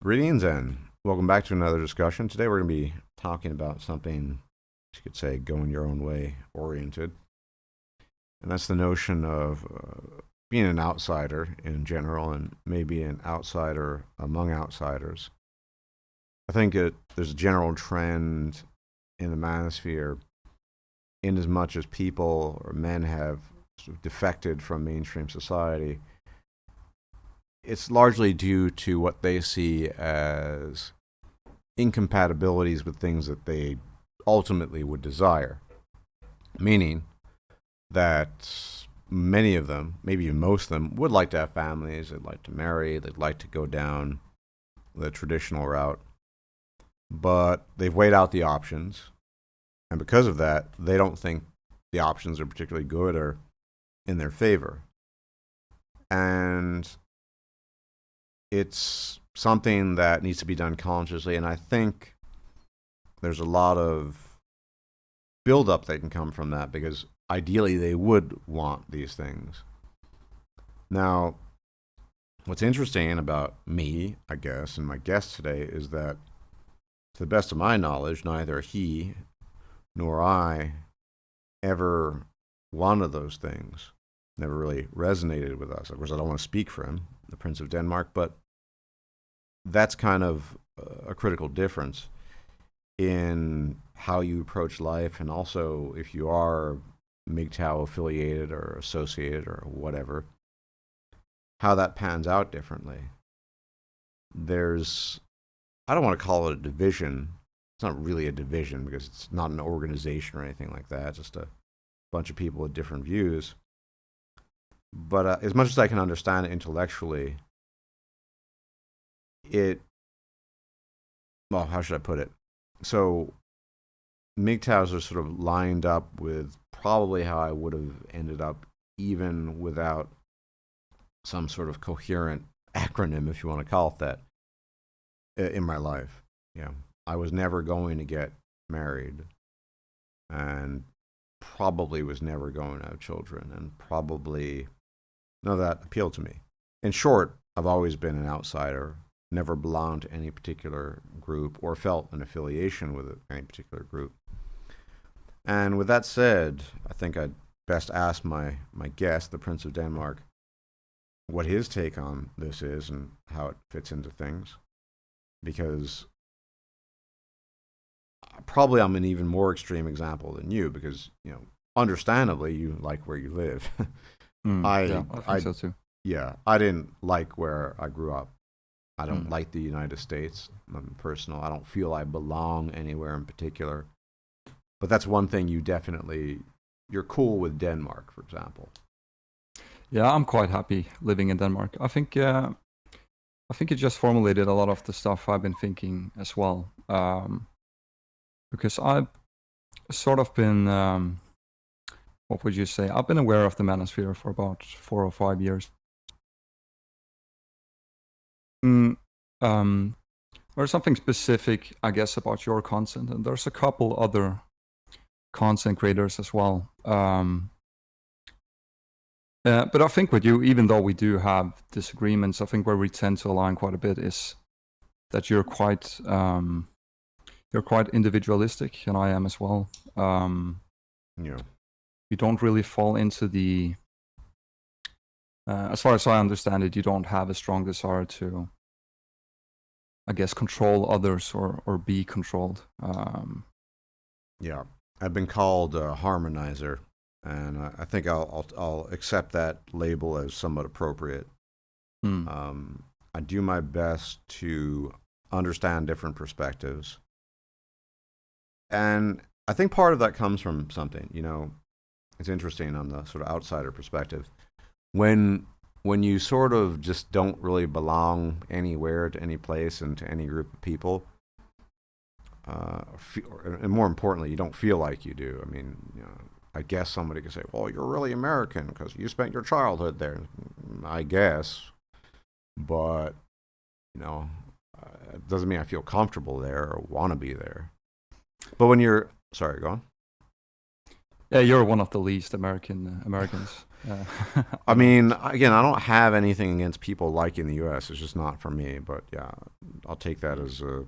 Greetings and welcome back to another discussion. Today we're going to be talking about something you could say going your own way oriented, and that's the notion of being an outsider in general and maybe an outsider among outsiders. I think there's a general trend in the manosphere in as much as people or men have sort of defected from mainstream society. It's largely due to what they see as incompatibilities with things that they ultimately would desire. Meaning that many of them, maybe even most of them, would like to have families, they'd like to marry, they'd like to go down the traditional route, but they've weighed out the options, and because of that, they don't think the options are particularly good or in their favor. And it's something that needs to be done consciously, and I think there's a lot of buildup that can come from that because ideally they would want these things. Now, what's interesting about me, I guess, and my guest today is that, to the best of my knowledge, neither he nor I ever wanted those things. Never really resonated with us. Of course, I don't want to speak for him, the Prince of Denmark, but that's kind of a critical difference in how you approach life, and also if you are MGTOW affiliated or associated or whatever, how that pans out differently. There's, I don't want to call it a division. It's not really a division because it's not an organization or anything like that. It's just a bunch of people with different views. But as much as I can understand it intellectually, well, how should I put it? So MGTOWs are sort of lined up with probably how I would have ended up even without some sort of coherent acronym, if you want to call it that, in my life. Yeah, I was never going to get married, and probably was never going to have children, and probably none of that appealed to me. In short, I've always been an outsider, never belonged to any particular group or felt an affiliation with any particular group. And with that said, I think I'd best ask my guest, the Prince of Denmark, what his take on this is and how it fits into things. Because probably I'm an even more extreme example than you, because, understandably, you like where you live. Yeah, I think so too. Yeah, I didn't like where I grew up. I don't like the United States. I'm personal. I don't feel I belong anywhere in particular. But that's one thing you're cool with Denmark, for example. Yeah, I'm quite happy living in Denmark. I think it just formulated a lot of the stuff I've been thinking as well. Because I've sort of been, what would you say? I've been aware of the Manosphere for about 4 or 5 years. There's something specific, I guess, about your content, and there's a couple other content creators as well. But I think with you, even though we do have disagreements, I think where we tend to align quite a bit is that you're quite individualistic, and I am as well. Yeah. You don't really fall into the, as far as I understand it, you don't have a strong desire to, I guess, control others or be controlled. Yeah. I've been called a harmonizer, and I think I'll accept that label as somewhat appropriate. I do my best to understand different perspectives, and I think part of that comes from something. It's interesting on the sort of outsider perspective. When you sort of just don't really belong anywhere, to any place, and to any group of people, and more importantly, you don't feel like you do. I mean, I guess somebody could say, "Well, you're really American because you spent your childhood there." I guess, but it doesn't mean I feel comfortable there or want to be there. But when you're, sorry, go on. Yeah, you're one of the least Americans. I I know. mean, again, I don't have anything against people liking the U.S. It's just not for me. But yeah, I'll take that Mm. as a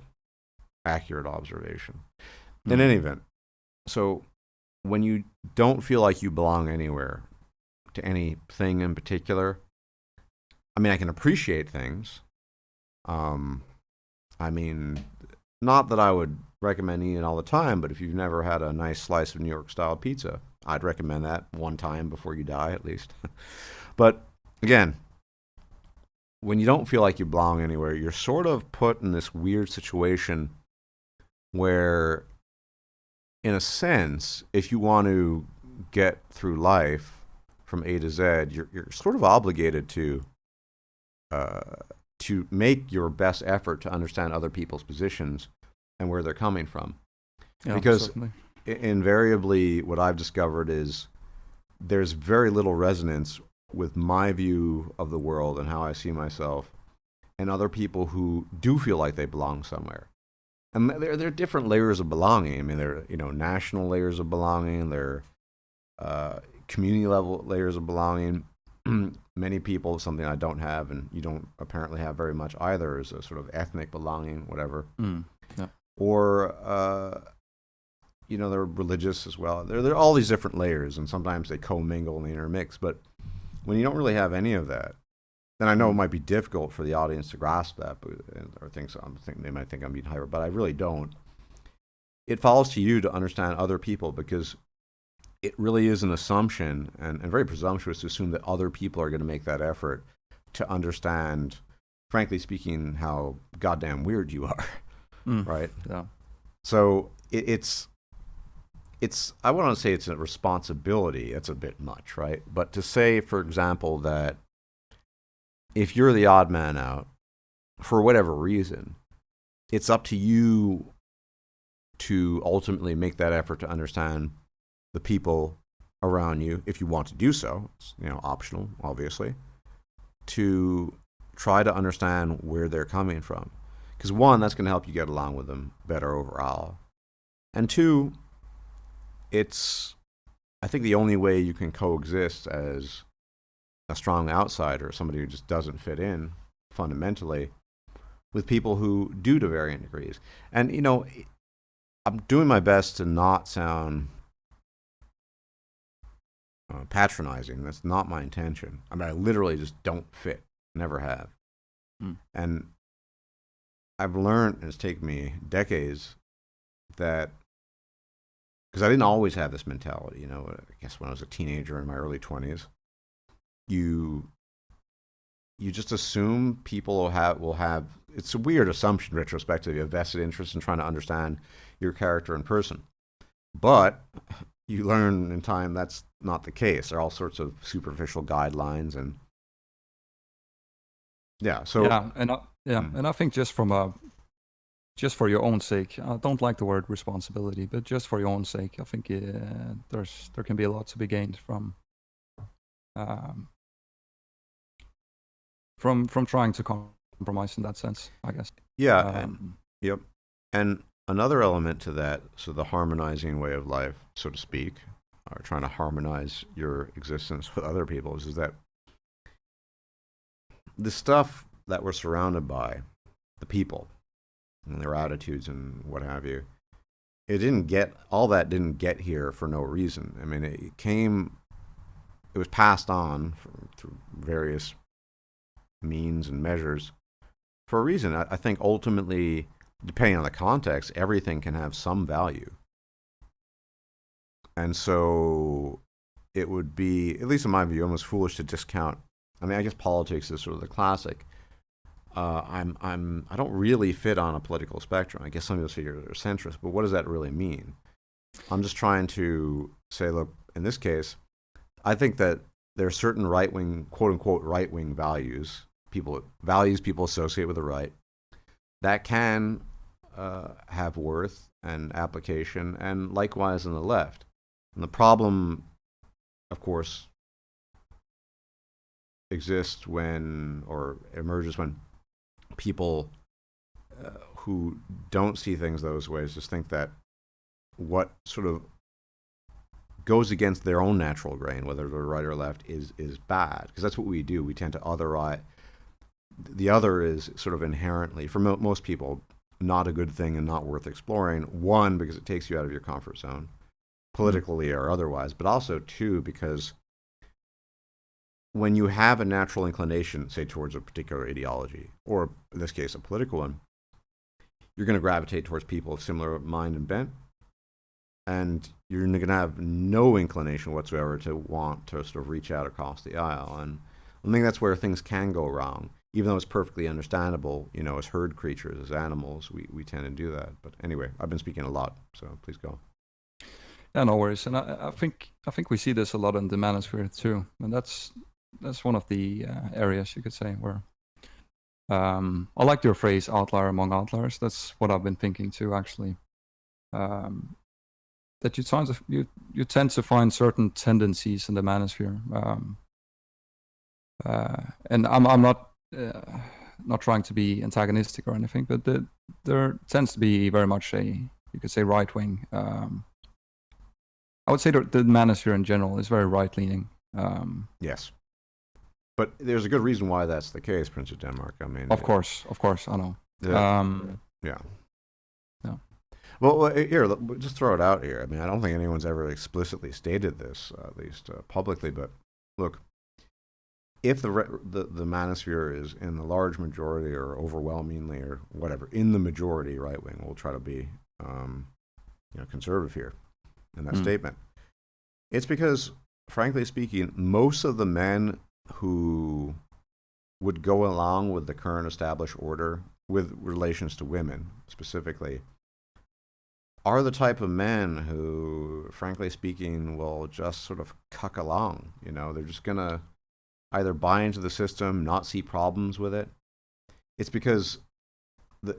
accurate observation. In any Mm. event, so when you don't feel like you belong anywhere to anything in particular, I mean, I can appreciate things. Um, I mean, not that I would recommend eating all the time, but if you've never had a nice slice of New York style pizza, I'd recommend that one time before you die, at least. But again, when you don't feel like you belong anywhere, you're sort of put in this weird situation where, in a sense, if you want to get through life from A to Z, you're sort of obligated uh, to make your best effort to understand other people's positions and where they're coming from. Yeah, Because certainly. invariably, what I've discovered is there's very little resonance with my view of the world and how I see myself and other people who do feel like they belong somewhere. And there are different layers of belonging. I mean, there are, national layers of belonging. There are community level layers of belonging. Many people, something I don't have, and you don't apparently have very much either, is a sort of ethnic belonging, whatever. Mm. Yeah. Or they're religious as well. There are all these different layers, and sometimes they commingle and they intermix. But when you don't really have any of that, then I know it Mm. might be difficult for the audience to grasp that, or think so. They might think I'm being hyper, but I really don't. It falls to you to understand other people because it really is an assumption and very presumptuous to assume that other people are going to make that effort to understand, frankly speaking, how goddamn weird you are, Mm. right? Yeah. So it's I want to say it's a responsibility. That's a bit much, right? But to say, for example, that if you're the odd man out for whatever reason, it's up to you to ultimately make that effort to understand the people around you if you want to do so. It's optional, obviously, to try to understand where they're coming from. Because one, that's going to help you get along with them better overall. And two, it's I think the only way you can coexist as a strong outsider, somebody who just doesn't fit in fundamentally, with people who do to varying degrees. And I'm doing my best to not sound patronizing. That's not my intention. I mean, I literally just don't fit. Never have. Mm. And I've learned, and it's taken me decades, that because I didn't always have this mentality. I guess when I was a teenager in my early 20s, you you just assume people will have. It's a weird assumption retrospectively, a vested interest in trying to understand your character and person. But you learn in time that's not the case. There are all sorts of superficial guidelines, and yeah. So Yeah, and I think just for your own sake, I don't like the word responsibility, but just for your own sake, I think there can be a lot to be gained um, from trying to compromise in that sense, I guess. yeah, Um, yep. And another element to that, so the harmonizing way of life, so to speak, or trying to harmonize your existence with other people's, is that the stuff that we're surrounded by, the people and their attitudes and what have you, all that didn't get here for no reason. I mean, it was passed on through various means and measures for a reason. I think ultimately, depending on the context, everything can have some value. And so it would be, at least in my view, almost foolish to discount. I mean, I guess politics is sort of the classic. I don't really fit on a political spectrum. I guess some people say you're centrist, but what does that really mean? I'm just trying to say, look, in this case, I think that there are certain right wing, quote unquote, right wing values people associate with the right that can have worth and application, and likewise on the left. And the problem, of course, exists when, or emerges when, people who don't see things those ways just think that what sort of goes against their own natural grain, whether they're right or left, is bad, because that's what we do. We tend to otherize. The other is sort of inherently, for most people, not a good thing and not worth exploring. One, because it takes you out of your comfort zone, politically or otherwise, but also two, because when you have a natural inclination, say, towards a particular ideology, or in this case, a political one, you're going to gravitate towards people of similar mind and bent, and you're going to have no inclination whatsoever to want to sort of reach out across the aisle. And I think that's where things can go wrong, even though it's perfectly understandable, as herd creatures, as animals, we tend to do that. But anyway, I've been speaking a lot, so please go. Yeah, no worries. And I think we see this a lot in the Manosphere too, and that's one of the areas, you could say, where I like your phrase "outlier among outliers." That's what I've been thinking too, actually. That you tend to find certain tendencies in the Manosphere, and I'm not trying to be antagonistic or anything, but there tends to be very much you could say, right wing. I would say the Manosphere in general is very right leaning. Yes. But there's a good reason why that's the case, Prince of Denmark. I mean, of course, I know. Yeah. Well, here, just throw it out here. I mean, I don't think anyone's ever explicitly stated this, at least publicly. But look, if the Manosphere is in the large majority, or overwhelmingly, or whatever, in the majority right wing, we'll try to be, conservative here in that statement. It's because, frankly speaking, most of the men who would go along with the current established order, with relations to women specifically, are the type of men who, frankly speaking, will just sort of cuck along. They're just going to either buy into the system, not see problems with it. It's because the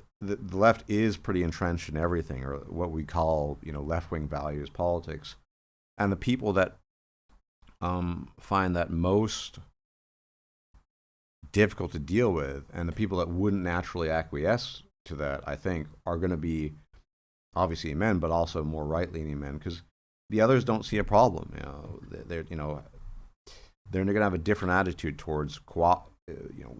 left is pretty entrenched in everything, or what we call, left-wing values politics. And the people that find that most difficult to deal with, and the people that wouldn't naturally acquiesce to that, I think, are going to be obviously men, but also more right-leaning men, because the others don't see a problem. They're going to have a different attitude towards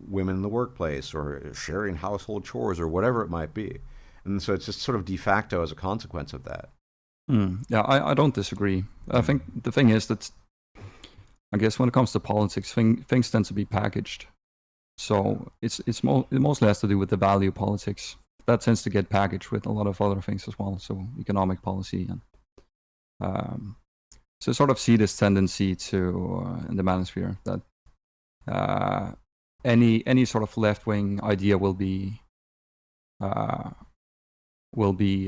women in the workplace, or sharing household chores, or whatever it might be. And so it's just sort of de facto as a consequence of that. Yeah, I don't disagree. I think the thing is that, I guess, when it comes to politics, things tend to be packaged. So it mostly has to do with the value politics. That tends to get packaged with a lot of other things as well. So economic policy, and so sort of see this tendency to in the Manosphere that any sort of left wing idea will be there'll be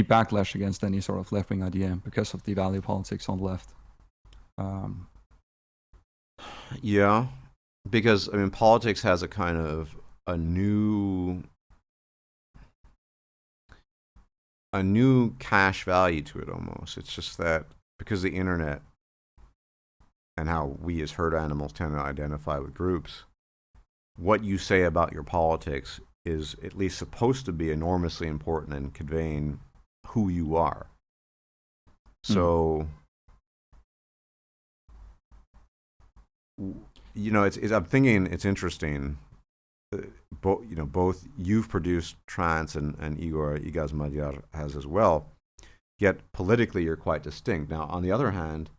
backlash against any sort of left wing idea because of the value politics on the left. Yeah, because I mean, politics has a kind of a new cash value to it almost. It's just that because the internet and how we as herd animals tend to identify with groups, what you say about your politics is at least supposed to be enormously important in conveying who you are. So, I'm thinking it's interesting. Both you've produced trance, and Igor Igaz has as well. Yet politically, you're quite distinct. Now, on the other hand,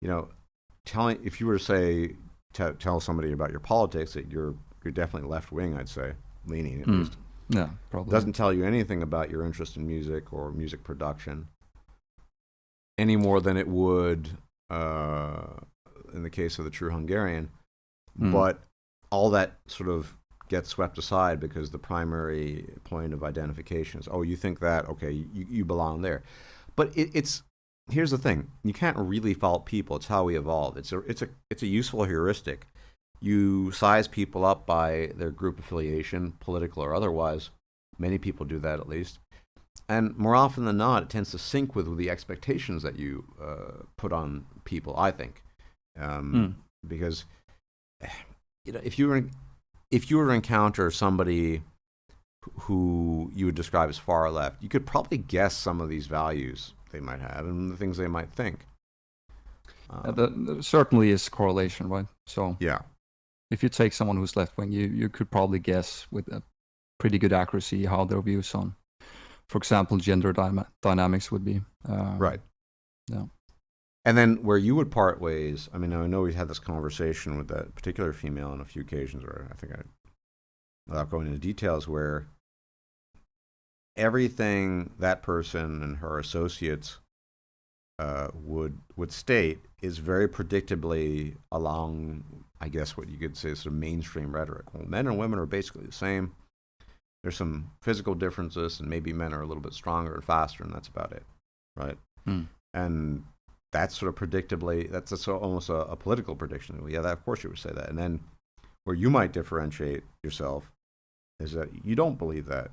if you were to say tell somebody about your politics, that you're definitely left wing, I'd say, leaning at least. Yeah, probably. Doesn't tell you anything about your interest in music or music production, any more than it would in the case of the true Hungarian. But all that sort of gets swept aside because the primary point of identification is, oh, you think that, okay, you belong there. But here's the thing: you can't really fault people. It's how we evolved. It's a useful heuristic. You size people up by their group affiliation, political or otherwise. Many people do that, at least. And more often than not, it tends to sync with the expectations that you put on people, I think. Because if you were to encounter somebody who you would describe as far left, you could probably guess some of these values they might have and the things they might think. There certainly is correlation, right? So Yeah. if you take someone who's left wing, you could probably guess with a pretty good accuracy how their views on, for example, gender dynamics would be. Right. Yeah. And then where you would part ways, I mean, I know we had this conversation with that particular female on a few occasions, or I think without going into details, where everything that person and her associates would state is very predictably along, I guess, what you could say is sort of mainstream rhetoric. Well, men and women are basically the same. There's some physical differences, and maybe men are a little bit stronger and faster, and that's about it, right? And that's sort of predictably, that's almost a political prediction. Well, yeah, that, of course you would say that. And then where you might differentiate yourself is that you don't believe that,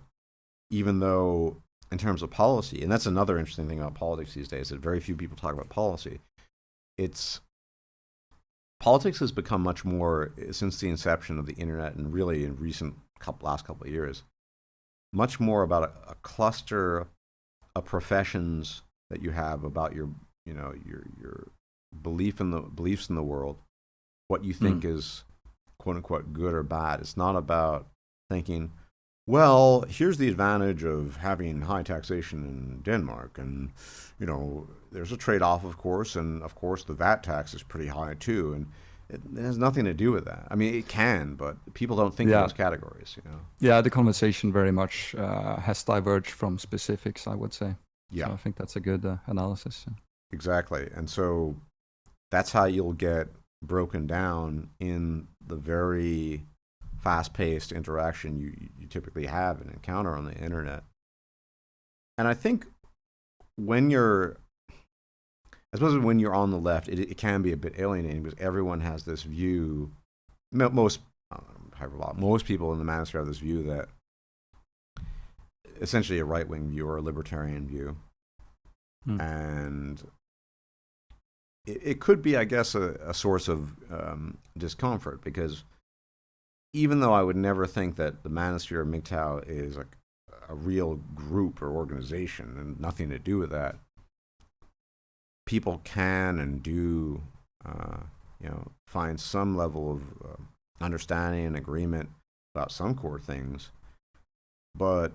even though in terms of policy, and that's another interesting thing about politics these days, that very few people talk about policy. Politics has become much more, since the inception of the internet and really in last couple of years, much more about a cluster of professions that you have about your beliefs in the world, what you think is quote unquote good or bad. It's not about thinking, well, here's the advantage of having high taxation in Denmark, and there's a trade-off, of course, and of course the VAT tax is pretty high too, and it has nothing to do with that. I mean, it can, but people don't think in those categories. Yeah, the conversation very much has diverged from specifics, I would say. Yeah, so I think that's a good analysis. Exactly, and so that's how you'll get broken down in the very fast-paced interaction you typically have and encounter on the internet. And I think when you're on the left, it can be a bit alienating because everyone has this view. Most people in the Manosphere have this view that essentially a right-wing view or a libertarian view, and it could be, I guess, a source of discomfort, because even though I would never think that the Manosphere or MGTOW is like a real group or organization and nothing to do with that, people can and do, find some level of understanding and agreement about some core things. But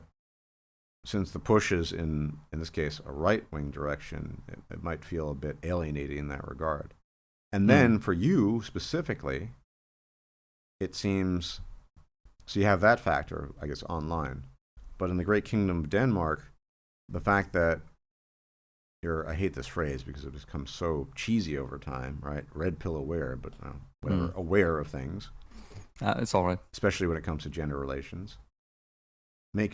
since the push is in this case, a right-wing direction, it might feel a bit alienating in that regard. And then for you specifically, it seems, so you have that factor, I guess, online. But in the great kingdom of Denmark, the fact that I hate this phrase because it becomes so cheesy over time, right? Red pill aware, but whatever, aware of things. It's all right. Especially when it comes to gender relations.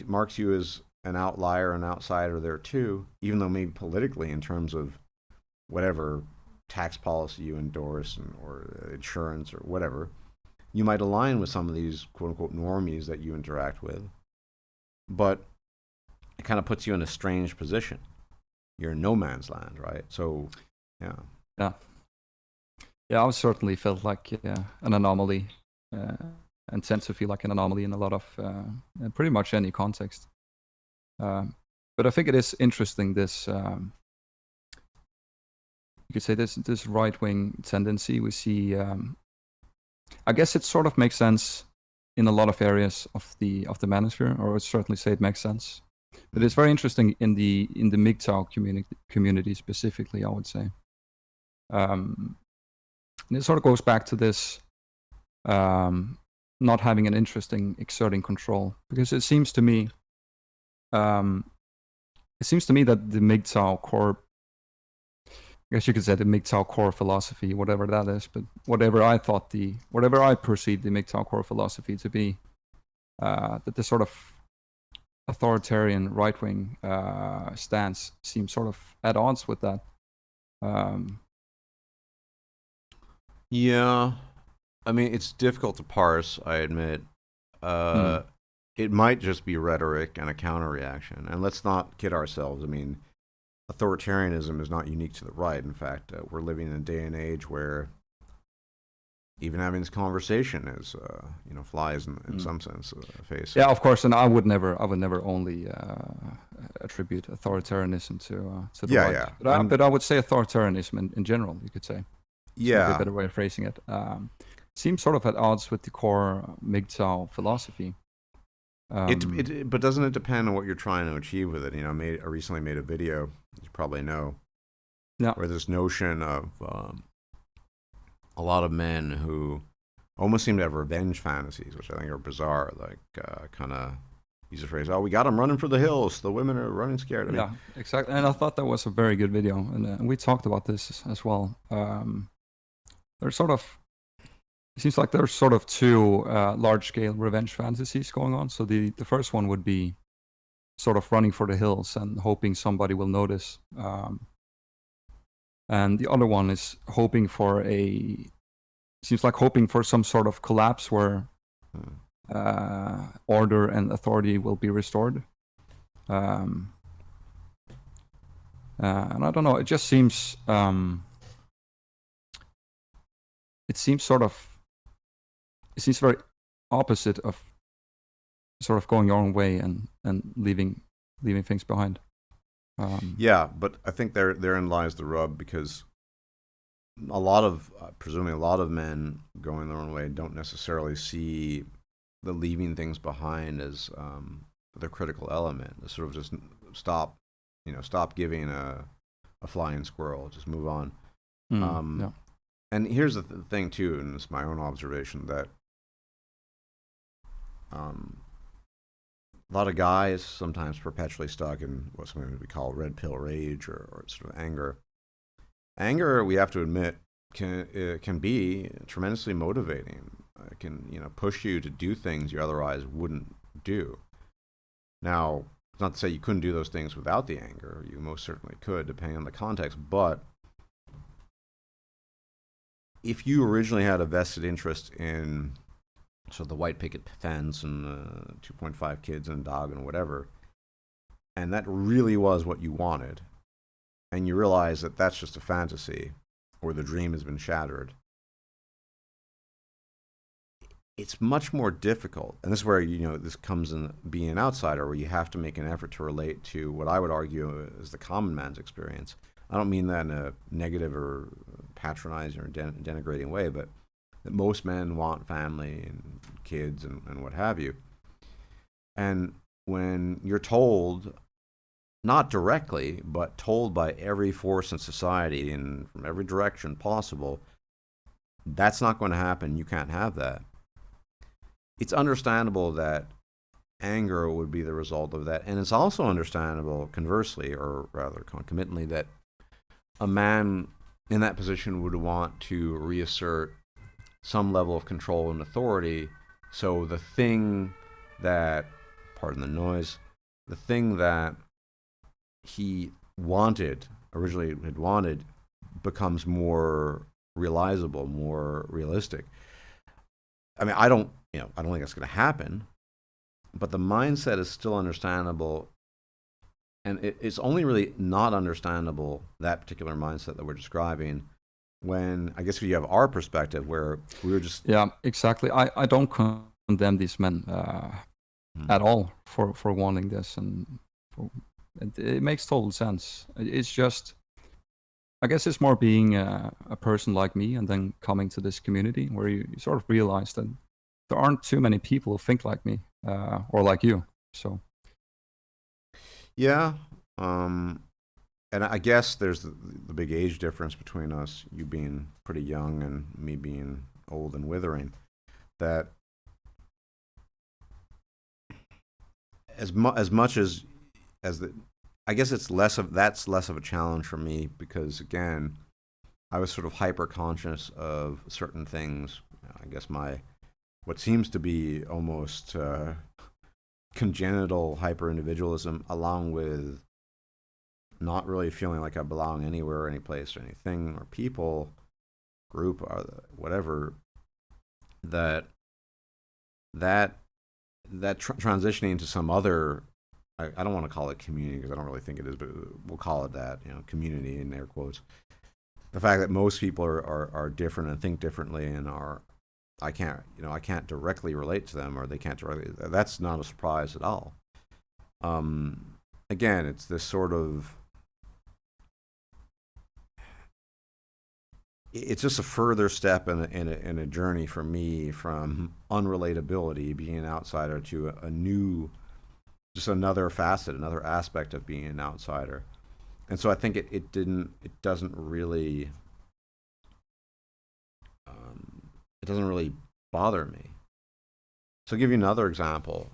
Marks you as an outlier, an outsider there too, even though maybe politically in terms of whatever tax policy you endorse or insurance or whatever, you might align with some of these quote-unquote normies that you interact with, but it kind of puts you in a strange position. You're in no man's land, right? So, yeah. Yeah, I've certainly felt like an anomaly and tend to feel like an anomaly in a lot of, pretty much any context. But I think it is interesting, this, you could say this right-wing tendency we see. I guess it sort of makes sense in a lot of areas of the Manosphere, or I would certainly say it makes sense. But it's very interesting in the MGTOW community specifically, I would say. And it sort of goes back to this not having an interest in exerting control, because it seems to me that the MGTOW core, I guess you could say the MGTOW core philosophy, whatever that is, but whatever I perceived the MGTOW core philosophy to be, that the sort of authoritarian right-wing stance seems sort of at odds with that. Yeah, I mean, it's difficult to parse, I admit. It might just be rhetoric and a counter-reaction. And let's not kid ourselves. I mean, authoritarianism is not unique to the right. In fact, we're living in a day and age where even having this conversation is, flies in some sense face. Yeah, of course, and I would never only attribute authoritarianism to the right. Yeah. But I would say authoritarianism in general, you could say. It's maybe a Yeah. better way of phrasing it. Seems sort of at odds with the core MGTOW philosophy. But doesn't it depend on what you're trying to achieve with it? I recently made a video, you probably know, Yeah. where this notion of a lot of men who almost seem to have revenge fantasies, which I think are bizarre. Like, kind of use the phrase, "Oh, we got them running for the hills. The women are running scared." I mean, Yeah, exactly. And I thought that was a very good video, and we talked about this as well. There's sort of, it seems like there's sort of two large-scale revenge fantasies going on. So the first one would be sort of running for the hills and hoping somebody will notice. And the other one is hoping for some sort of collapse where order and authority will be restored. And I don't know, it just seems it seems very opposite of sort of going your own way and leaving things behind. Yeah, but I think therein lies the rub, because presumably a lot of men going their own way don't necessarily see the leaving things behind as the critical element. It's sort of just stop giving a flying squirrel, just move on. Yeah. And here's the thing too, and it's my own observation, that a lot of guys sometimes perpetually stuck in what something we call red pill rage or sort of anger. Anger, we have to admit, can be tremendously motivating. It can push you to do things you otherwise wouldn't do. Now, it's not to say you couldn't do those things without the anger. You most certainly could, depending on the context. But if you originally had a vested interest in the white picket fence and 2.5 kids and a dog and whatever, and that really was what you wanted, and you realize that that's just a fantasy, or the dream has been shattered, it's much more difficult. And this is where this comes in being an outsider, where you have to make an effort to relate to what I would argue is the common man's experience. I don't mean that in a negative or patronizing or denigrating way, but that most men want family and kids and what have you. And when you're told, not directly, but told by every force in society and from every direction possible, that's not going to happen, you can't have that, it's understandable that anger would be the result of that. And it's also understandable, conversely, or rather concomitantly, that a man in that position would want to reassert some level of control and authority. So the thing that, pardon the noise, the thing that he originally had wanted, becomes more realizable, more realistic. I mean, I don't think that's going to happen, but the mindset is still understandable. And it's only really not understandable, that particular mindset that we're describing, when, I guess, if you have our perspective, where we were just... Yeah, exactly. I don't condemn these men at all for wanting this, and it makes total sense. It's just, I guess it's more being a person like me, and then coming to this community where you sort of realize that there aren't too many people who think like me or like you. So yeah, and I guess there's the big age difference between us, you being pretty young and me being old and withering, that as much as I guess that's less of a challenge for me, because again, I was sort of hyper conscious of certain things. I guess what seems to be almost congenital hyper individualism, along with not really feeling like I belong anywhere or any place or anything or people, group, or whatever, that transitioning to some other, I don't want to call it community, because I don't really think it is, but we'll call it that, community in air quotes. The fact that most people are different and think differently and are I can't directly relate to them, or they can't directly. That's not a surprise at all. Again, it's this sort of. It's just a further step in a journey for me from unrelatability, being an outsider, to a new, just another facet, another aspect of being an outsider. And so I think it doesn't really, it doesn't really bother me. So I'll give you another example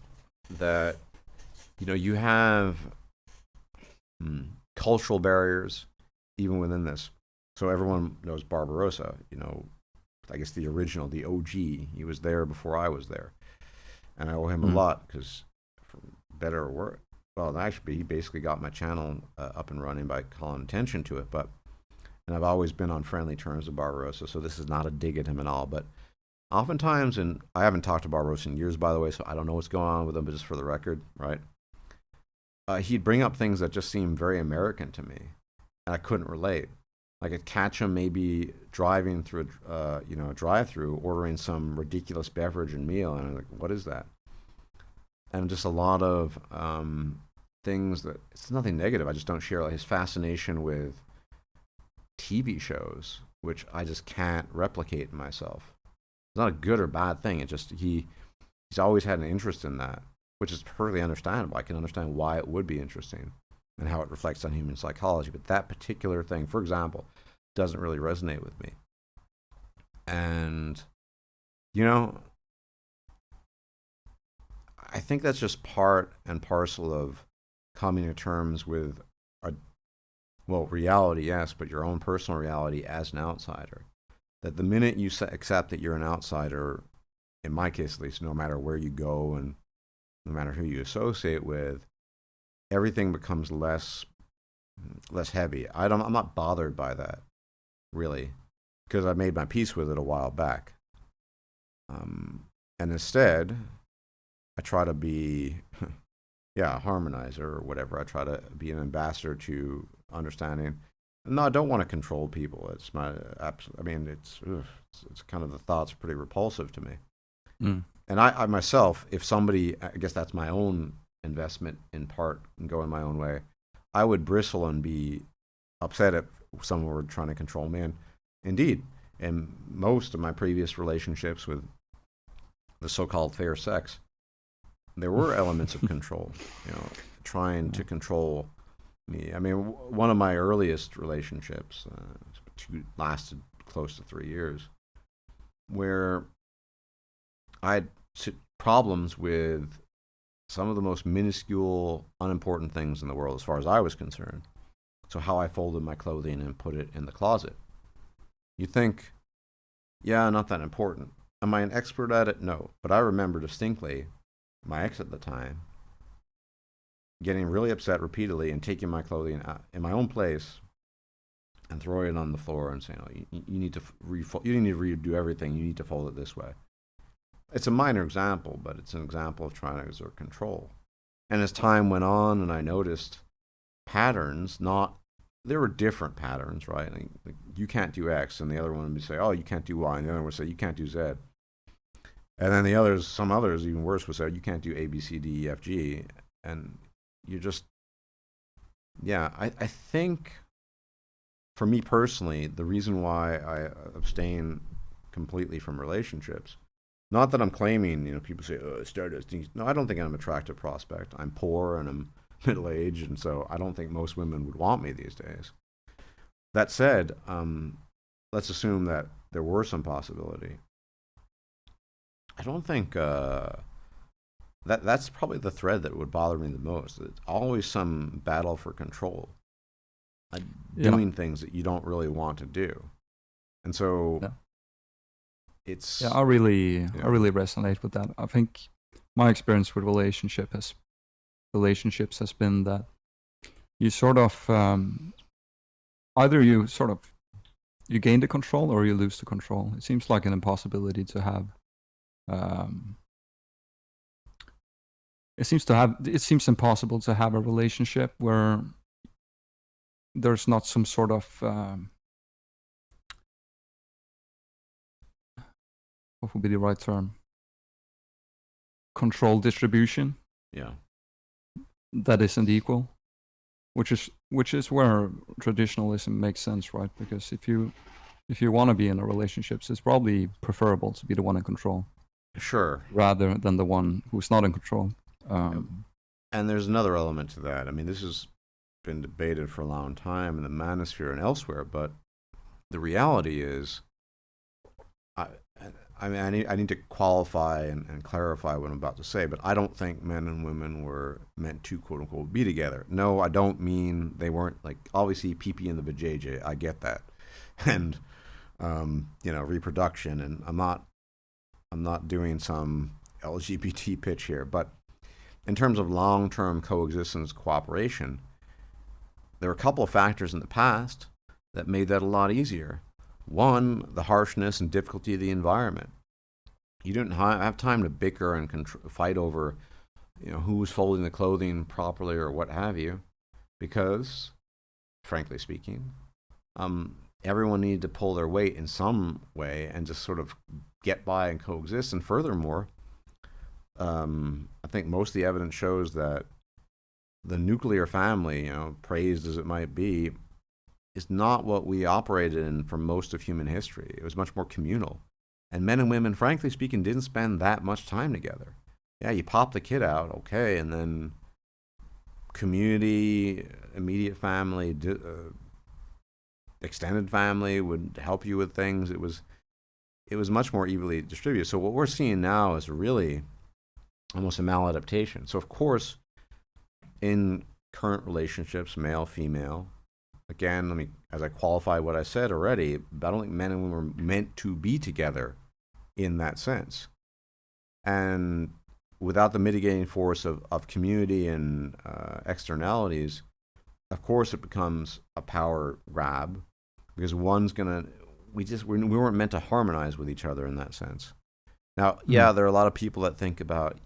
that, you have cultural barriers even within this. So everyone knows Barbarossa, I guess the original, the OG. He was there before I was there. And I owe him a lot because, for better or worse, well, actually, he basically got my channel up and running by calling attention to it. And I've always been on friendly terms with Barbarossa, so this is not a dig at him at all. But oftentimes, and I haven't talked to Barbarossa in years, by the way, so I don't know what's going on with him, but just for the record, right? He'd bring up things that just seemed very American to me, and I couldn't relate. Like, I'd catch him maybe driving through, a drive-through, ordering some ridiculous beverage and meal, and I'm like, what is that? And just a lot of things that, it's nothing negative, I just don't share, like his fascination with TV shows, which I just can't replicate in myself. It's not a good or bad thing. It just, he's always had an interest in that, which is perfectly understandable. I can understand why it would be interesting and how it reflects on human psychology. But that particular thing, for example, doesn't really resonate with me. And, I think that's just part and parcel of coming to terms with reality, yes, but your own personal reality as an outsider. That the minute you accept that you're an outsider, in my case at least, no matter where you go and no matter who you associate with, everything becomes less heavy. I'm not bothered by that, really, because I made my peace with it a while back. And instead, I try to be, a harmonizer or whatever. I try to be an ambassador to understanding. No, I don't want to control people. It's my absolute. I mean, it's kind of, the thoughts are pretty repulsive to me. And I myself, if somebody, I guess that's my own investment in part and going my own way, I would bristle and be upset if someone were trying to control me. And indeed, in most of my previous relationships with the so-called fair sex, there were elements of control, trying to control me. I mean, one of my earliest relationships lasted close to 3 years, where I had problems with some of the most minuscule, unimportant things in the world as far as I was concerned. So how I folded my clothing and put it in the closet. You think, not that important. Am I an expert at it? No. But I remember distinctly my ex at the time getting really upset repeatedly and taking my clothing out in my own place and throwing it on the floor and saying, you need to you need to redo everything. You need to fold it this way. It's a minor example, but it's an example of trying to exert control. And as time went on and I noticed patterns, there were different patterns, right? Like, you can't do X, and the other one would say, oh, you can't do Y, and the other one would say, you can't do Z. And then some others, even worse, would say, you can't do A, B, C, D, E, F, G. And you just, I think, for me personally, the reason why I abstain completely from relationships, not that I'm claiming, people say, oh, Stardust. No, I don't think I'm an attractive prospect. I'm poor and I'm middle-aged, and so I don't think most women would want me these days. That said, let's assume that there were some possibility. I don't think that's probably the thread that would bother me the most. It's always some battle for control, doing things that you don't really want to do, and so it's. I really resonate with that. I think my experience with relationships has been that you sort of either you gain the control or you lose the control. It seems like an impossibility to have. It seems impossible to have a relationship where there's not some sort of what would be the right term? Control distribution Yeah. that isn't equal, which is where traditionalism makes sense, right? Because if you want to be in a relationship, it's probably preferable to be the one in control Sure. rather than the one who's not in control. And there's another element to that. I mean, this has been debated for a long time in the Manosphere and elsewhere, but the reality is, I mean, I need to qualify and clarify what I'm about to say, but I don't think men and women were meant to, quote unquote, be together. No, I don't mean they weren't, like, obviously PP and the vajayjay, I get that. And, reproduction, and I'm not doing some LGBT pitch here, but in terms of long-term coexistence, cooperation, there were a couple of factors in the past that made that a lot easier. One, the harshness and difficulty of the environment. You didn't have time to bicker and fight over, who was folding the clothing properly or what have you, because, frankly speaking, everyone needed to pull their weight in some way and just sort of get by and coexist. And furthermore, I think most of the evidence shows that the nuclear family, praised as it might be, is not what we operated in for most of human history. It was much more communal. And men and women, frankly speaking, didn't spend that much time together. Yeah, you pop the kid out, okay, and then community, immediate family, extended family would help you with things. It was much more evenly distributed. So what we're seeing now is really almost a maladaptation. So of course, in current relationships, male, female, again, as I qualify what I said already, I don't think men and women were meant to be together in that sense. And without the mitigating force of community and externalities, of course it becomes a power grab, because we weren't meant to harmonize with each other in that sense. Now, yeah, there are a lot of people that think about,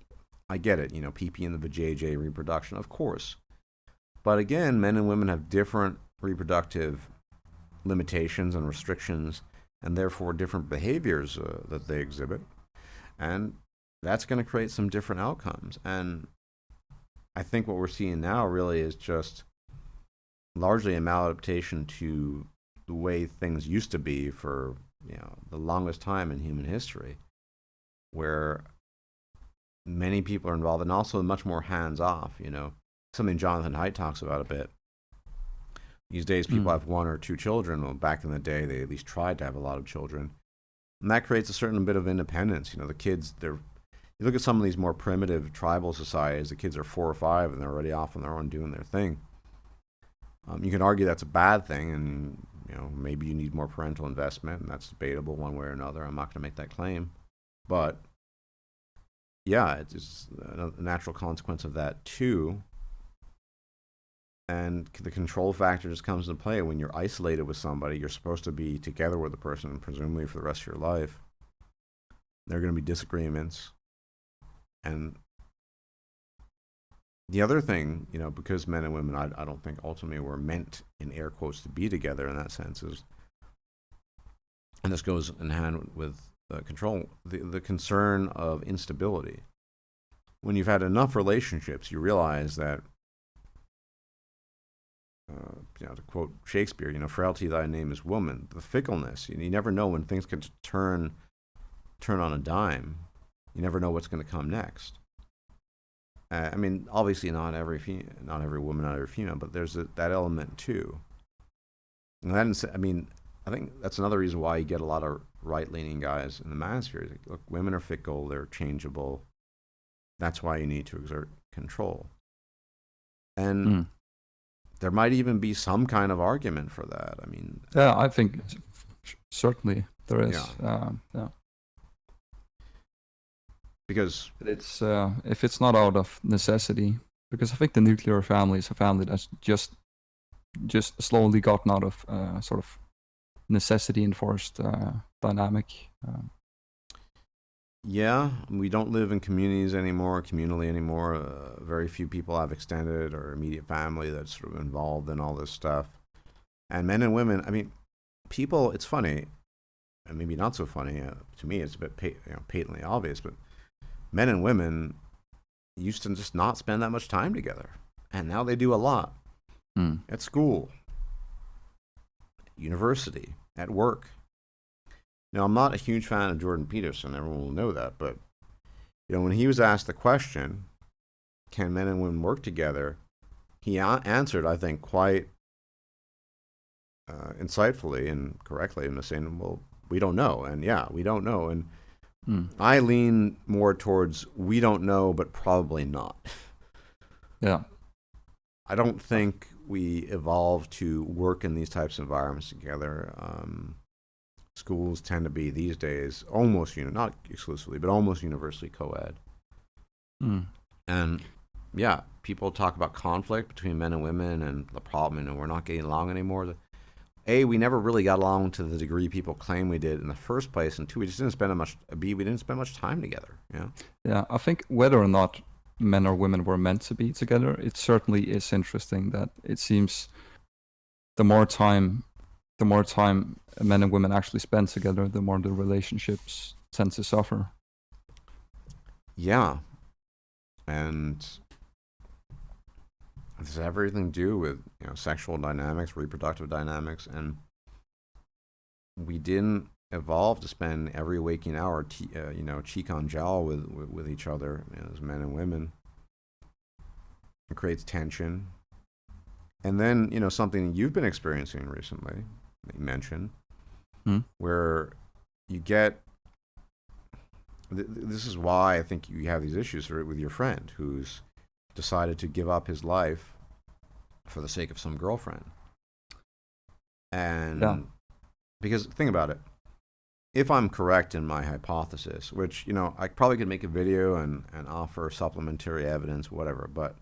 I get it, PP and the vajayjay, reproduction, of course. But again, men and women have different reproductive limitations and restrictions, and therefore different behaviors that they exhibit. And that's going to create some different outcomes. And I think what we're seeing now really is just largely a maladaptation to the way things used to be for the longest time in human history, where many people are involved, and also much more hands-off. Something Jonathan Haidt talks about a bit. These days, people have one or two children. Well, back in the day, they at least tried to have a lot of children, and that creates a certain bit of independence. The kids, you look at some of these more primitive tribal societies. The kids are 4 or 5, and they're already off on their own doing their thing. You can argue that's a bad thing, and maybe you need more parental investment, and that's debatable one way or another. I'm not going to make that claim, but yeah, it's a natural consequence of that too. And the control factor just comes into play when you're isolated with somebody. You're supposed to be together with the person, presumably for the rest of your life. There are going to be disagreements. And the other thing, because men and women, I don't think ultimately were meant, in air quotes, to be together in that sense, is, and this goes in hand with control, the concern of instability. When you've had enough relationships, you realize that, to quote Shakespeare, frailty thy name is woman. The fickleness, you never know when things can turn on a dime. You never know what's going to come next. Obviously not every woman, not every female, but there's that element too. And I think that's another reason why you get a lot of right-leaning guys in the manosphere. Like, look, women are fickle, they're changeable. That's why you need to exert control. And there might even be some kind of argument for that. Yeah, I think certainly there is. Yeah. Because it's if it's not out of necessity, because I think the nuclear family is a family that's just slowly gotten out of sort of necessity enforced dynamic. Yeah, we don't live in communities anymore, communally anymore. Very few people have extended or immediate family that's sort of involved in all this stuff. And men and women, people, it's funny, and maybe not so funny to me, it's a bit patently obvious, but men and women used to just not spend that much time together, and now they do a lot at school, university, at work. Now, I'm not a huge fan of Jordan Peterson. Everyone will know that, but when he was asked the question, "Can men and women work together?" he answered, I think, quite insightfully and correctly, in saying, "Well, we don't know," and we don't know, and I lean more towards we don't know, but probably not. Yeah. I don't think we evolved to work in these types of environments together. Schools tend to be these days almost, not exclusively, but almost universally co-ed. And people talk about conflict between men and women and the problem, we're not getting along anymore. We never really got along to the degree people claim we did in the first place, and two, we didn't spend much time together. Yeah, I think whether or not men or women were meant to be together, it certainly is interesting that it seems the more time men and women actually spend together, the more the relationships tend to suffer. Yeah, and this has everything to do with sexual dynamics, reproductive dynamics, and we didn't evolve to spend every waking hour, cheek on jowl with each other as men and women. It creates tension, and then something you've been experiencing recently that you mentioned, where you get. This is why I think you have these issues with your friend who's decided to give up his life for the sake of some girlfriend. And because think about it, if I'm correct in my hypothesis, which I probably could make a video and offer supplementary evidence, whatever, but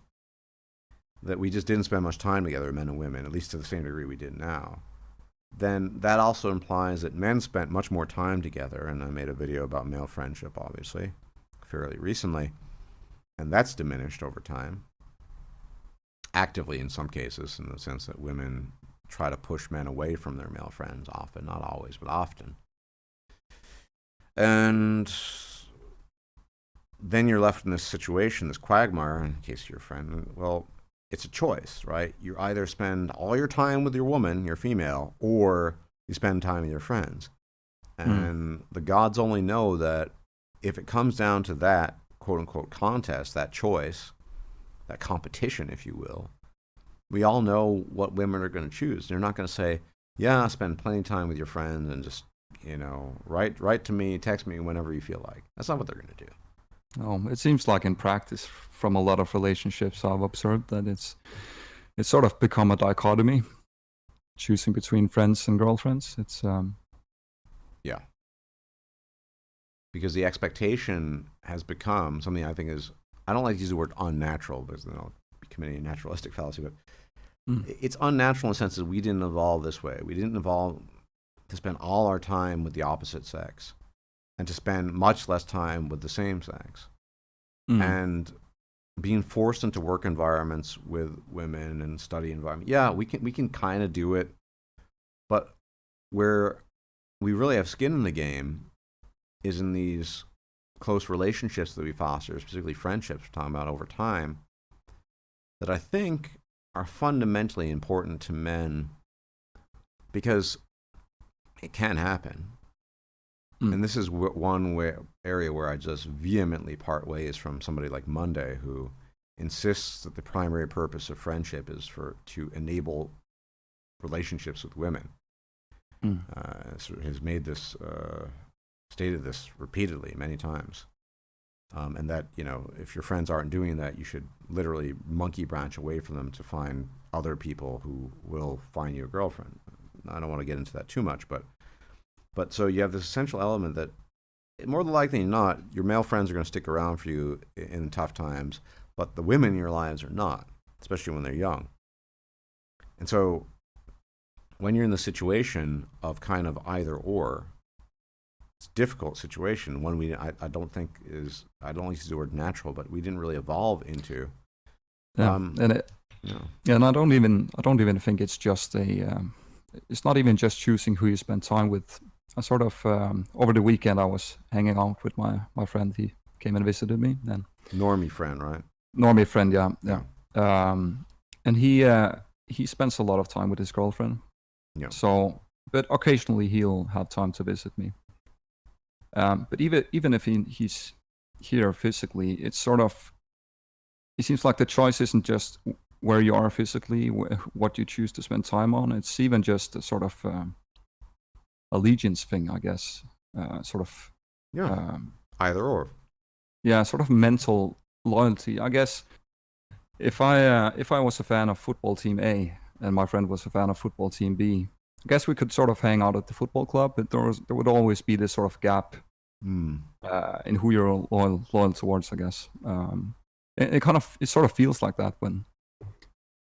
that we just didn't spend much time together, men and women, at least to the same degree we did now, then that also implies that men spent much more time together. And I made a video about male friendship, obviously, fairly recently, and that's diminished over time, actively in some cases, in the sense that women try to push men away from their male friends often, not always, but often. And then you're left in this situation, this quagmire, in case of your friend. Well, it's a choice, right? You either spend all your time with your woman, your female, or you spend time with your friends. And the gods only know that if it comes down to that quote-unquote contest, that choice, that competition, if you will, we all know what women are going to choose. They're not going to say, yeah, spend plenty of time with your friends and just, write to me, text me whenever you feel like. That's not what they're going to do. It seems like in practice, from a lot of relationships I've observed, that it's sort of become a dichotomy, choosing between friends and girlfriends. It's yeah, because the expectation has become something I think is, I don't like to use the word unnatural because then I'll be committing a naturalistic fallacy, but it's unnatural in the sense that we didn't evolve this way. We didn't evolve to spend all our time with the opposite sex and to spend much less time with the same sex. And being forced into work environments with women and study environment, we can kind of do it, but where we really have skin in the game is in these close relationships that we foster, specifically friendships we're talking about over time, that I think are fundamentally important to men because it can happen. And this is one area where I just vehemently part ways from somebody like Monday, who insists that the primary purpose of friendship is to enable relationships with women. Has made this, stated this repeatedly many times. And that, if your friends aren't doing that, you should literally monkey branch away from them to find other people who will find you a girlfriend. I don't want to get into that too much, but so you have this essential element that more than likely than not, your male friends are going to stick around for you in tough times, but the women in your lives are not, especially when they're young. And so when you're in the situation of kind of either or, it's a difficult situation. One I don't think is, I don't use the word natural, but we didn't really evolve into. And I don't even think it's just it's not even just choosing who you spend time with. I sort of over the weekend I was hanging out with my friend. He came and visited me. And Normie friend, right? Normie friend, yeah. And he spends a lot of time with his girlfriend. Yeah. So, but occasionally he'll have time to visit me. But even if he's here physically, it's sort of, it seems like the choice isn't just where you are physically, what you choose to spend time on. It's even just a sort of allegiance thing, I guess. Sort of. Yeah. Either or. Yeah, sort of mental loyalty, I guess. If I was a fan of football team A and my friend was a fan of football team B, I guess we could sort of hang out at the football club, but there would always be this sort of gap in who you're loyal towards, I guess. It sort of feels like that when,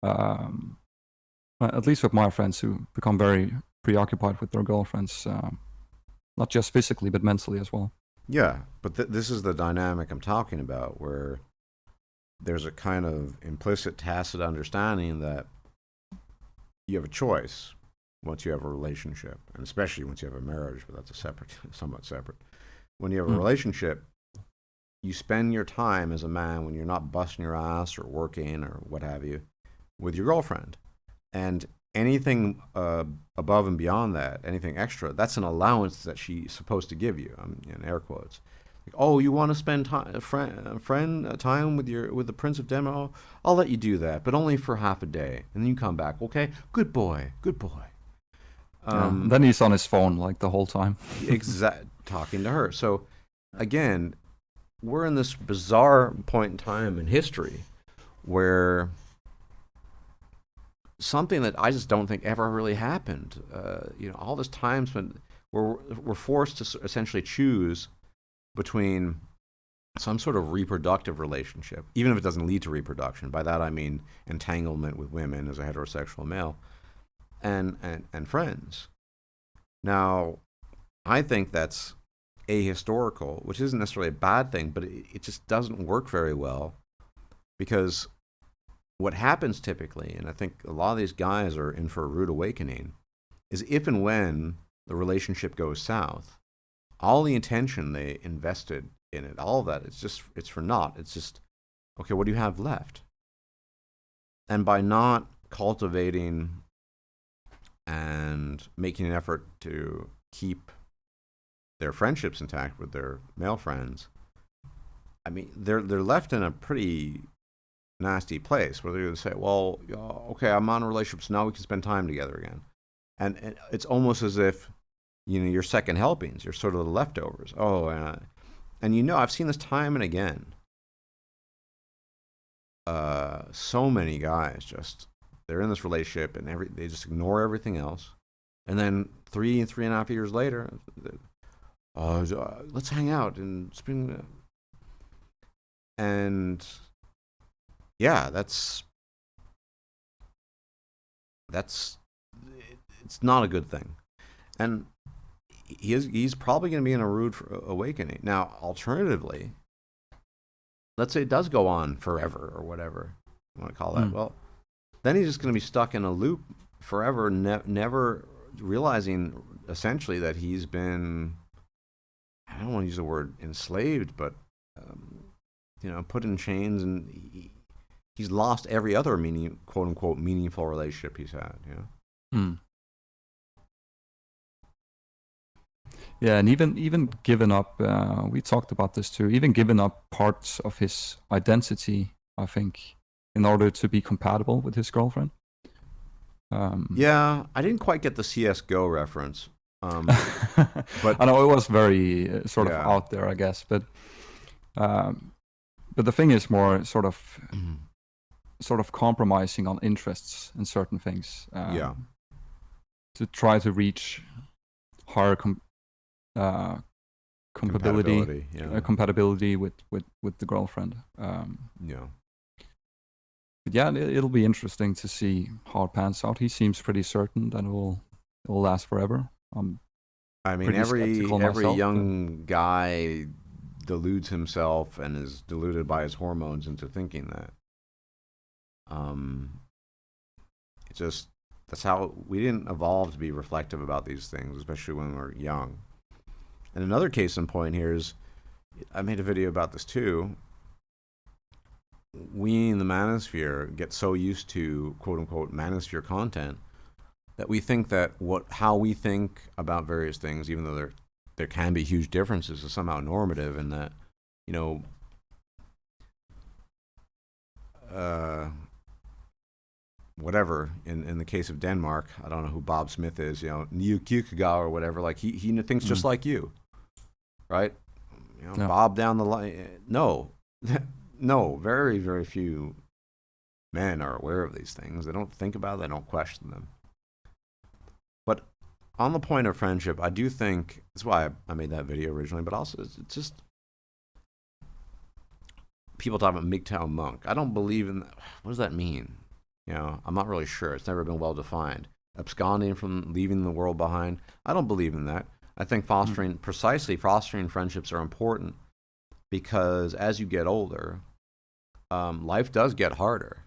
at least with my friends who become very preoccupied with their girlfriends, not just physically but mentally as well. Yeah, but this is the dynamic I'm talking about, where there's a kind of implicit, tacit understanding that you have a choice once you have a relationship, and especially once you have a marriage, but that's somewhat separate. When you have a relationship, you spend your time as a man, when you're not busting your ass or working or what have you, with your girlfriend. And anything above and beyond that, anything extra, that's an allowance that she's supposed to give you, in air quotes. Like, oh, you want to spend time with the Prince of Denmark? I'll let you do that, but only for half a day, and then you come back. Okay, good boy. Then he's on his phone like the whole time. Talking to her. So again, we're in this bizarre point in time in history where something that I just don't think ever really happened. All this times when we're forced to essentially choose between some sort of reproductive relationship, even if it doesn't lead to reproduction. By that I mean entanglement with women as a heterosexual male, and friends. Now, I think that's ahistorical, which isn't necessarily a bad thing, but it just doesn't work very well, because what happens typically, and I think a lot of these guys are in for a rude awakening, is if and when the relationship goes south, all the intention they invested in it, all of that, it's for naught. It's just, okay, what do you have left? And by not cultivating and making an effort to keep their friendships intact with their male friends, I mean, they're left in a pretty nasty place where they're going to say, well, okay, I'm on a relationship, so now we can spend time together again. And it's almost as if, you're second helpings, you're sort of the leftovers. Oh, and I've seen this time and again. So many guys they're in this relationship and they just ignore everything else. And then 3.5 years later, let's hang out and spend. And yeah, it's not a good thing. And he's probably going to be in a rude awakening. Now, alternatively, let's say it does go on forever or whatever you want to call that. Well, then he's just going to be stuck in a loop forever, never realizing essentially that he's been, I don't want to use the word enslaved, but put in chains, and he's lost every other quote unquote meaningful relationship he's had. Yeah, and even given up, we talked about this too, even given up parts of his identity, I think, in order to be compatible with his girlfriend. Yeah, I didn't quite get the CSGO reference. But I know it was very sort of out there, I guess. But the thing is more sort of compromising on interests in certain things. To try to reach higher compatibility with the girlfriend. But yeah, it'll be interesting to see how it pans out. He seems pretty certain that it will last forever. I mean, every young guy deludes himself and is deluded by his hormones into thinking that. That's how we didn't evolve to be reflective about these things, especially when we're young. And another case in point here is, I made a video about this too. We in the Manosphere get so used to quote unquote Manosphere content that we think that how we think about various things, even though there can be huge differences, is somehow normative, and that, you know, whatever, in the case of Denmark, I don't know who Bob Smith is, you know, New Kierkegaard or whatever, like he thinks just like you, right? You know, Yeah. Bob down the line. No, no, very, very few men are aware of these things. They don't think about it, they don't question them. But on the point of friendship, I do think, that's why I made that video originally, but also it's just, people talk about MGTOW monk. I don't believe in that. What does that mean? You know, I'm not really sure. It's never been well defined. Absconding from leaving the world behind. I don't believe in that. I think fostering friendships are important because as you get older, life does get harder.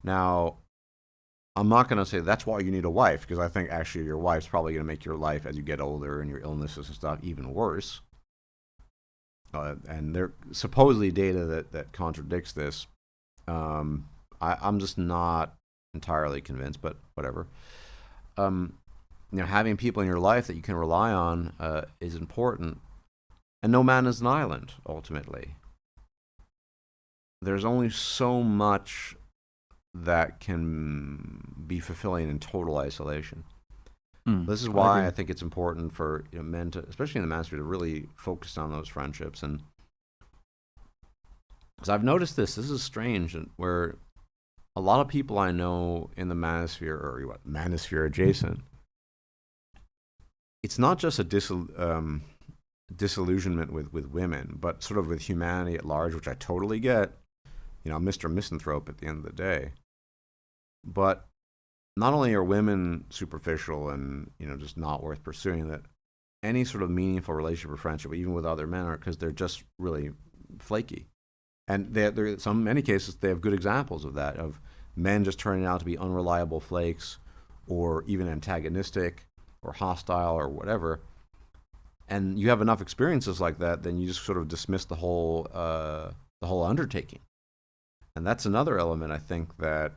Now, I'm not going to say that's why you need a wife, because I think actually your wife's probably going to make your life as you get older and your illnesses and stuff even worse. And there's supposedly data that contradicts this. I'm just not entirely convinced, but whatever. You know, having people in your life that you can rely on is important. And no man is an island, ultimately. There's only so much that can be fulfilling in total isolation. This is why I think it's important for, you know, men to, especially in the Manosphere, to really focus on those friendships. And because I've noticed this is strange, where a lot of people I know in the Manosphere, or what, Manosphere adjacent, it's not just a disillusionment with women, but sort of with humanity at large, which I totally get. You know, Mr. Misanthrope at the end of the day. But not only are women superficial and, you know, just not worth pursuing, that any sort of meaningful relationship or friendship, even with other men, are because they're just really flaky. And many cases, they have good examples of that, of men just turning out to be unreliable flakes, or even antagonistic or hostile or whatever. And you have enough experiences like that, then you just sort of dismiss the whole undertaking. And that's another element, I think, that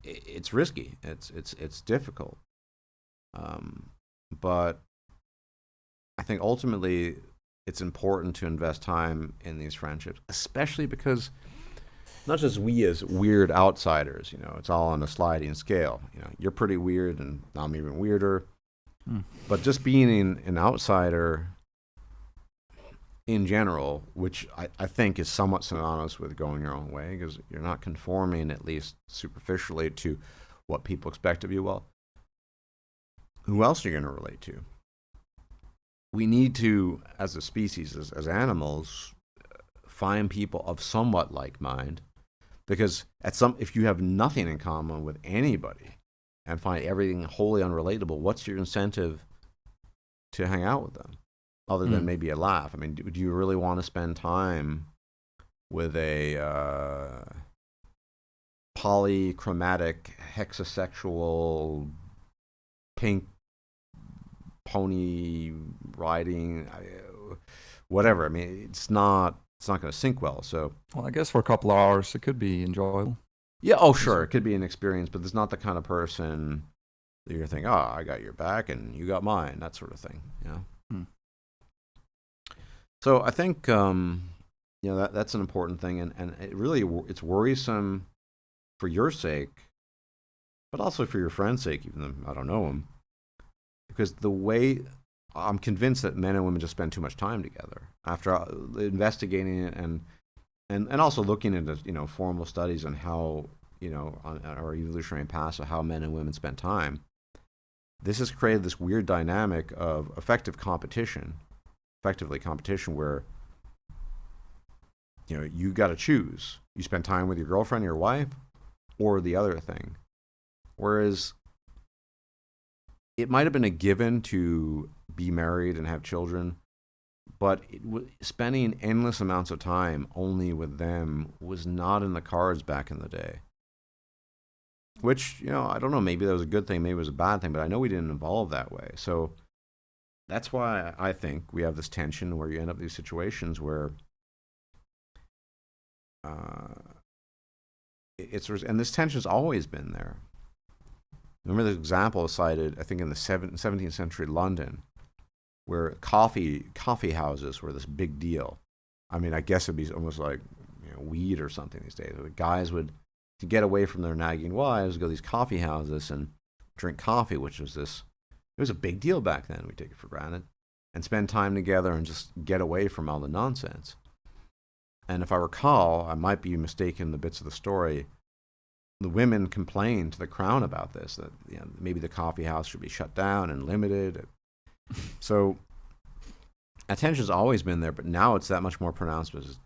it's risky. It's difficult. But I think ultimately it's important to invest time in these friendships, especially because not just we as weird outsiders, you know, it's all on a sliding scale. You know, you're pretty weird and I'm even weirder. But just being an outsider in general, which I think is somewhat synonymous with going your own way, because you're not conforming, at least superficially, to what people expect of you. Well, who else are you going to relate to? We need to, as a species, as animals, find people of somewhat like mind, because if you have nothing in common with anybody and find everything wholly unrelatable, what's your incentive to hang out with them? Other than maybe a laugh. I mean, do you really want to spend time with a polychromatic, hexasexual, pink pony riding, whatever? I mean, it's not going to sink well. So, well, I guess for a couple of hours it could be enjoyable. Yeah, oh sure, it could be an experience, but it's not the kind of person that you're thinking, oh, I got your back and you got mine, that sort of thing. Yeah. So I think you know, that's an important thing, and it's worrisome for your sake, but also for your friend's sake, even though I don't know him, because the way I'm convinced that men and women just spend too much time together after investigating it and also looking into, you know, formal studies on how, you know, on our evolutionary past of how men and women spent time. This has created this weird dynamic of effectively competition where, you know, you got to choose. You spend time with your girlfriend, your wife, or the other thing. Whereas it might have been a given to be married and have children, but spending endless amounts of time only with them was not in the cards back in the day. which, I don't know, maybe that was a good thing, maybe it was a bad thing, but I know we didn't evolve that way. So that's why I think we have this tension where you end up in these situations where uh, and this tension's always been there. Remember the example cited, I think, in the 17th century London, where coffee houses were this big deal. I mean, I guess it'd be almost like weed or something these days. The guys would, to get away from their nagging wives, go to these coffee houses and drink coffee, which was it was a big deal back then. We take it for granted, and spend time together and just get away from all the nonsense. And if I recall, I might be mistaken in the bits of the story, the women complained to the crown about this, that maybe the coffee house should be shut down and limited. So attention's always been there, but now it's that much more pronounced because,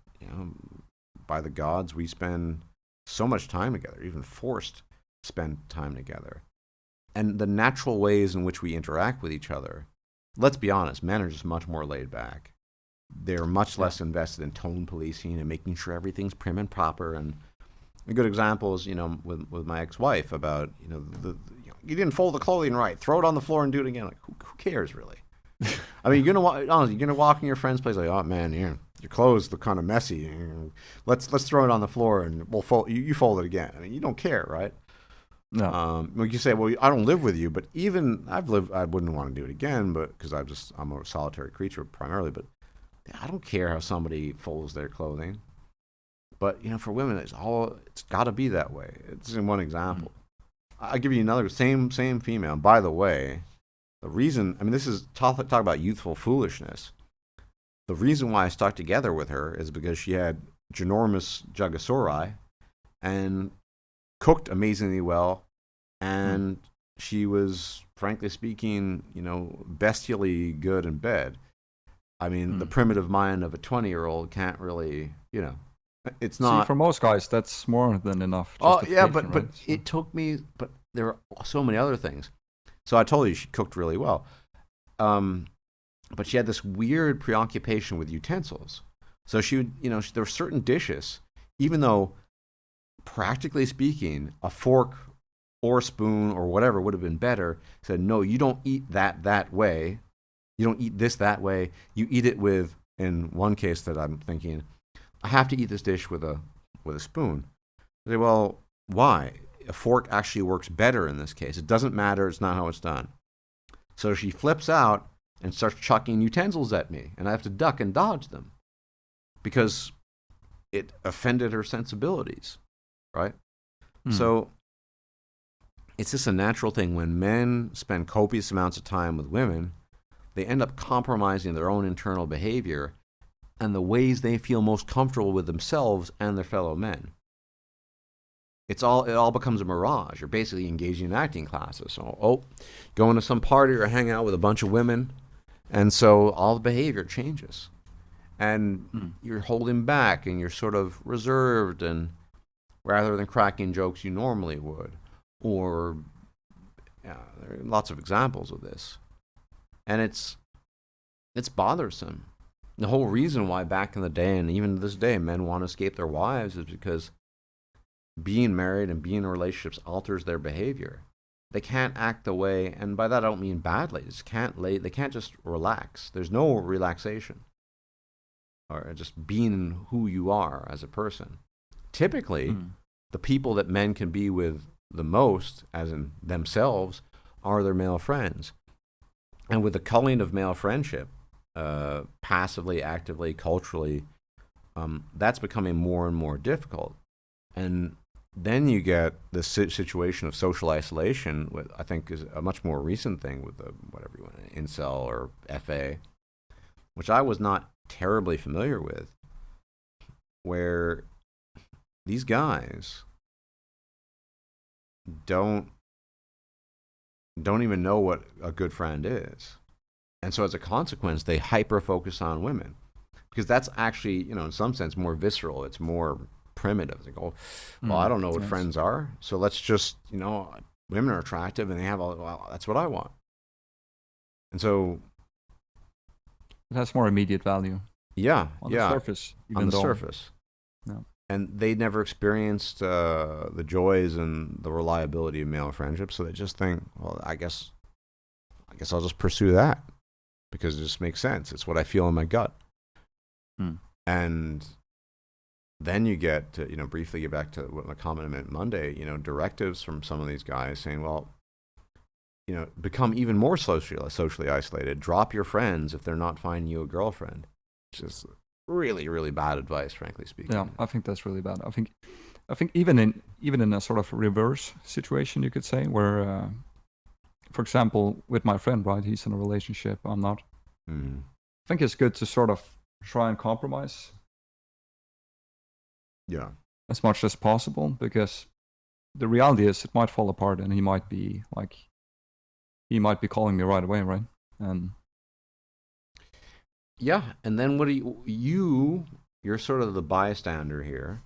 by the gods, we spend so much time together, even forced to spend time together. And the natural ways in which we interact with each other, let's be honest, men are just much more laid back. They're much less invested in tone policing and making sure everything's prim and proper. And a good example is, with my ex-wife about, you didn't fold the clothing right. Throw it on the floor and do it again. Like, who cares, really? I mean, you're gonna walk in your friend's place like, oh man, your clothes look kind of messy. Let's throw it on the floor and we'll fold. You fold it again. I mean, you don't care, right? No. Like you say, well, I don't live with you, but even I wouldn't want to do it again, but because I'm a solitary creature primarily. But I don't care how somebody folds their clothing. But for women, it's got to be that way. It's in one example. I'll give you another same female. And by the way, the reason, I mean, this is talk about youthful foolishness. The reason why I stuck together with her is because she had ginormous jugosauri and cooked amazingly well, and she was, frankly speaking, bestially good in bed. I mean, the primitive mind of a 20-year-old can't really, it's not. See, for most guys, that's more than enough. Oh yeah, but right? it took me. But there were so many other things. So I told you she cooked really well, but she had this weird preoccupation with utensils. So she would, there were certain dishes, even though, practically speaking, a fork or spoon or whatever would have been better. Said, no, you don't eat that way. You don't eat this that way. You eat it with. In one case that I'm thinking, I have to eat this dish with a spoon. I say, well, why? A fork actually works better in this case. It doesn't matter. It's not how it's done. So she flips out and starts chucking utensils at me, and I have to duck and dodge them because it offended her sensibilities, right? So it's just a natural thing. When men spend copious amounts of time with women, they end up compromising their own internal behavior and the ways they feel most comfortable with themselves and their fellow men. It all becomes a mirage. You're basically engaging in acting classes. So, going to some party or hang out with a bunch of women, and so all the behavior changes. And you're holding back, and you're sort of reserved, and rather than cracking jokes you normally would. Or, there are lots of examples of this. And it's bothersome. The whole reason why back in the day, and even to this day, men want to escape their wives is because being married and being in relationships alters their behavior. They can't act the way, and by that I don't mean badly. They can't just relax. There's no relaxation, or just being who you are as a person. Typically, the people that men can be with the most, as in themselves, are their male friends. And with the culling of male friendship, passively, actively, culturally, that's becoming more and more difficult. And then you get the situation of social isolation, which I think is a much more recent thing with the whatever you want, incel or FA, which I was not terribly familiar with, where these guys don't even know what a good friend is. And so as a consequence, they hyper-focus on women. Because that's actually, in some sense, more visceral. It's more primitive. They go, well, I don't know what friends are, so let's just, women are attractive and they have that's what I want. And so it has more immediate value. Yeah, on the surface. On the surface. No. and they never experienced the joys and the reliability of male friendship, so they just think, well, I guess I'll just pursue that because it just makes sense. It's what I feel in my gut. And then you get to, briefly get back to what my comment meant Monday, directives from some of these guys saying, well, become even more socially isolated. Drop your friends if they're not finding you a girlfriend. Which is really, really bad advice, frankly speaking. Yeah, I think that's really bad. I think even in a sort of reverse situation, you could say, where, for example, with my friend, right, he's in a relationship, I'm not. Mm. I think it's good to sort of try and compromise. Yeah. As much as possible, because the reality is it might fall apart, and he might be calling me right away, right? And yeah, and then what do you're sort of the bystander here.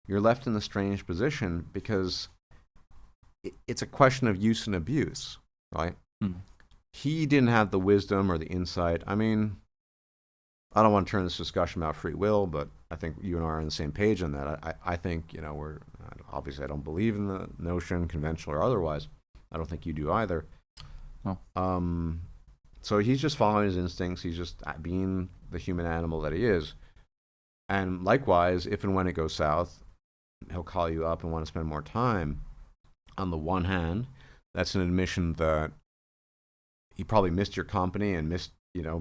You're left in the strange position because it's a question of use and abuse, right? He didn't have the wisdom or the insight. I mean, I don't want to turn this discussion about free will, but I think you and I are on the same page on that. I think, we're obviously, I don't believe in the notion, conventional or otherwise. I don't think you do either. No. So he's just following his instincts. He's just being the human animal that he is. And likewise, if and when it goes south, he'll call you up and want to spend more time. On the one hand, that's an admission that he probably missed your company and missed,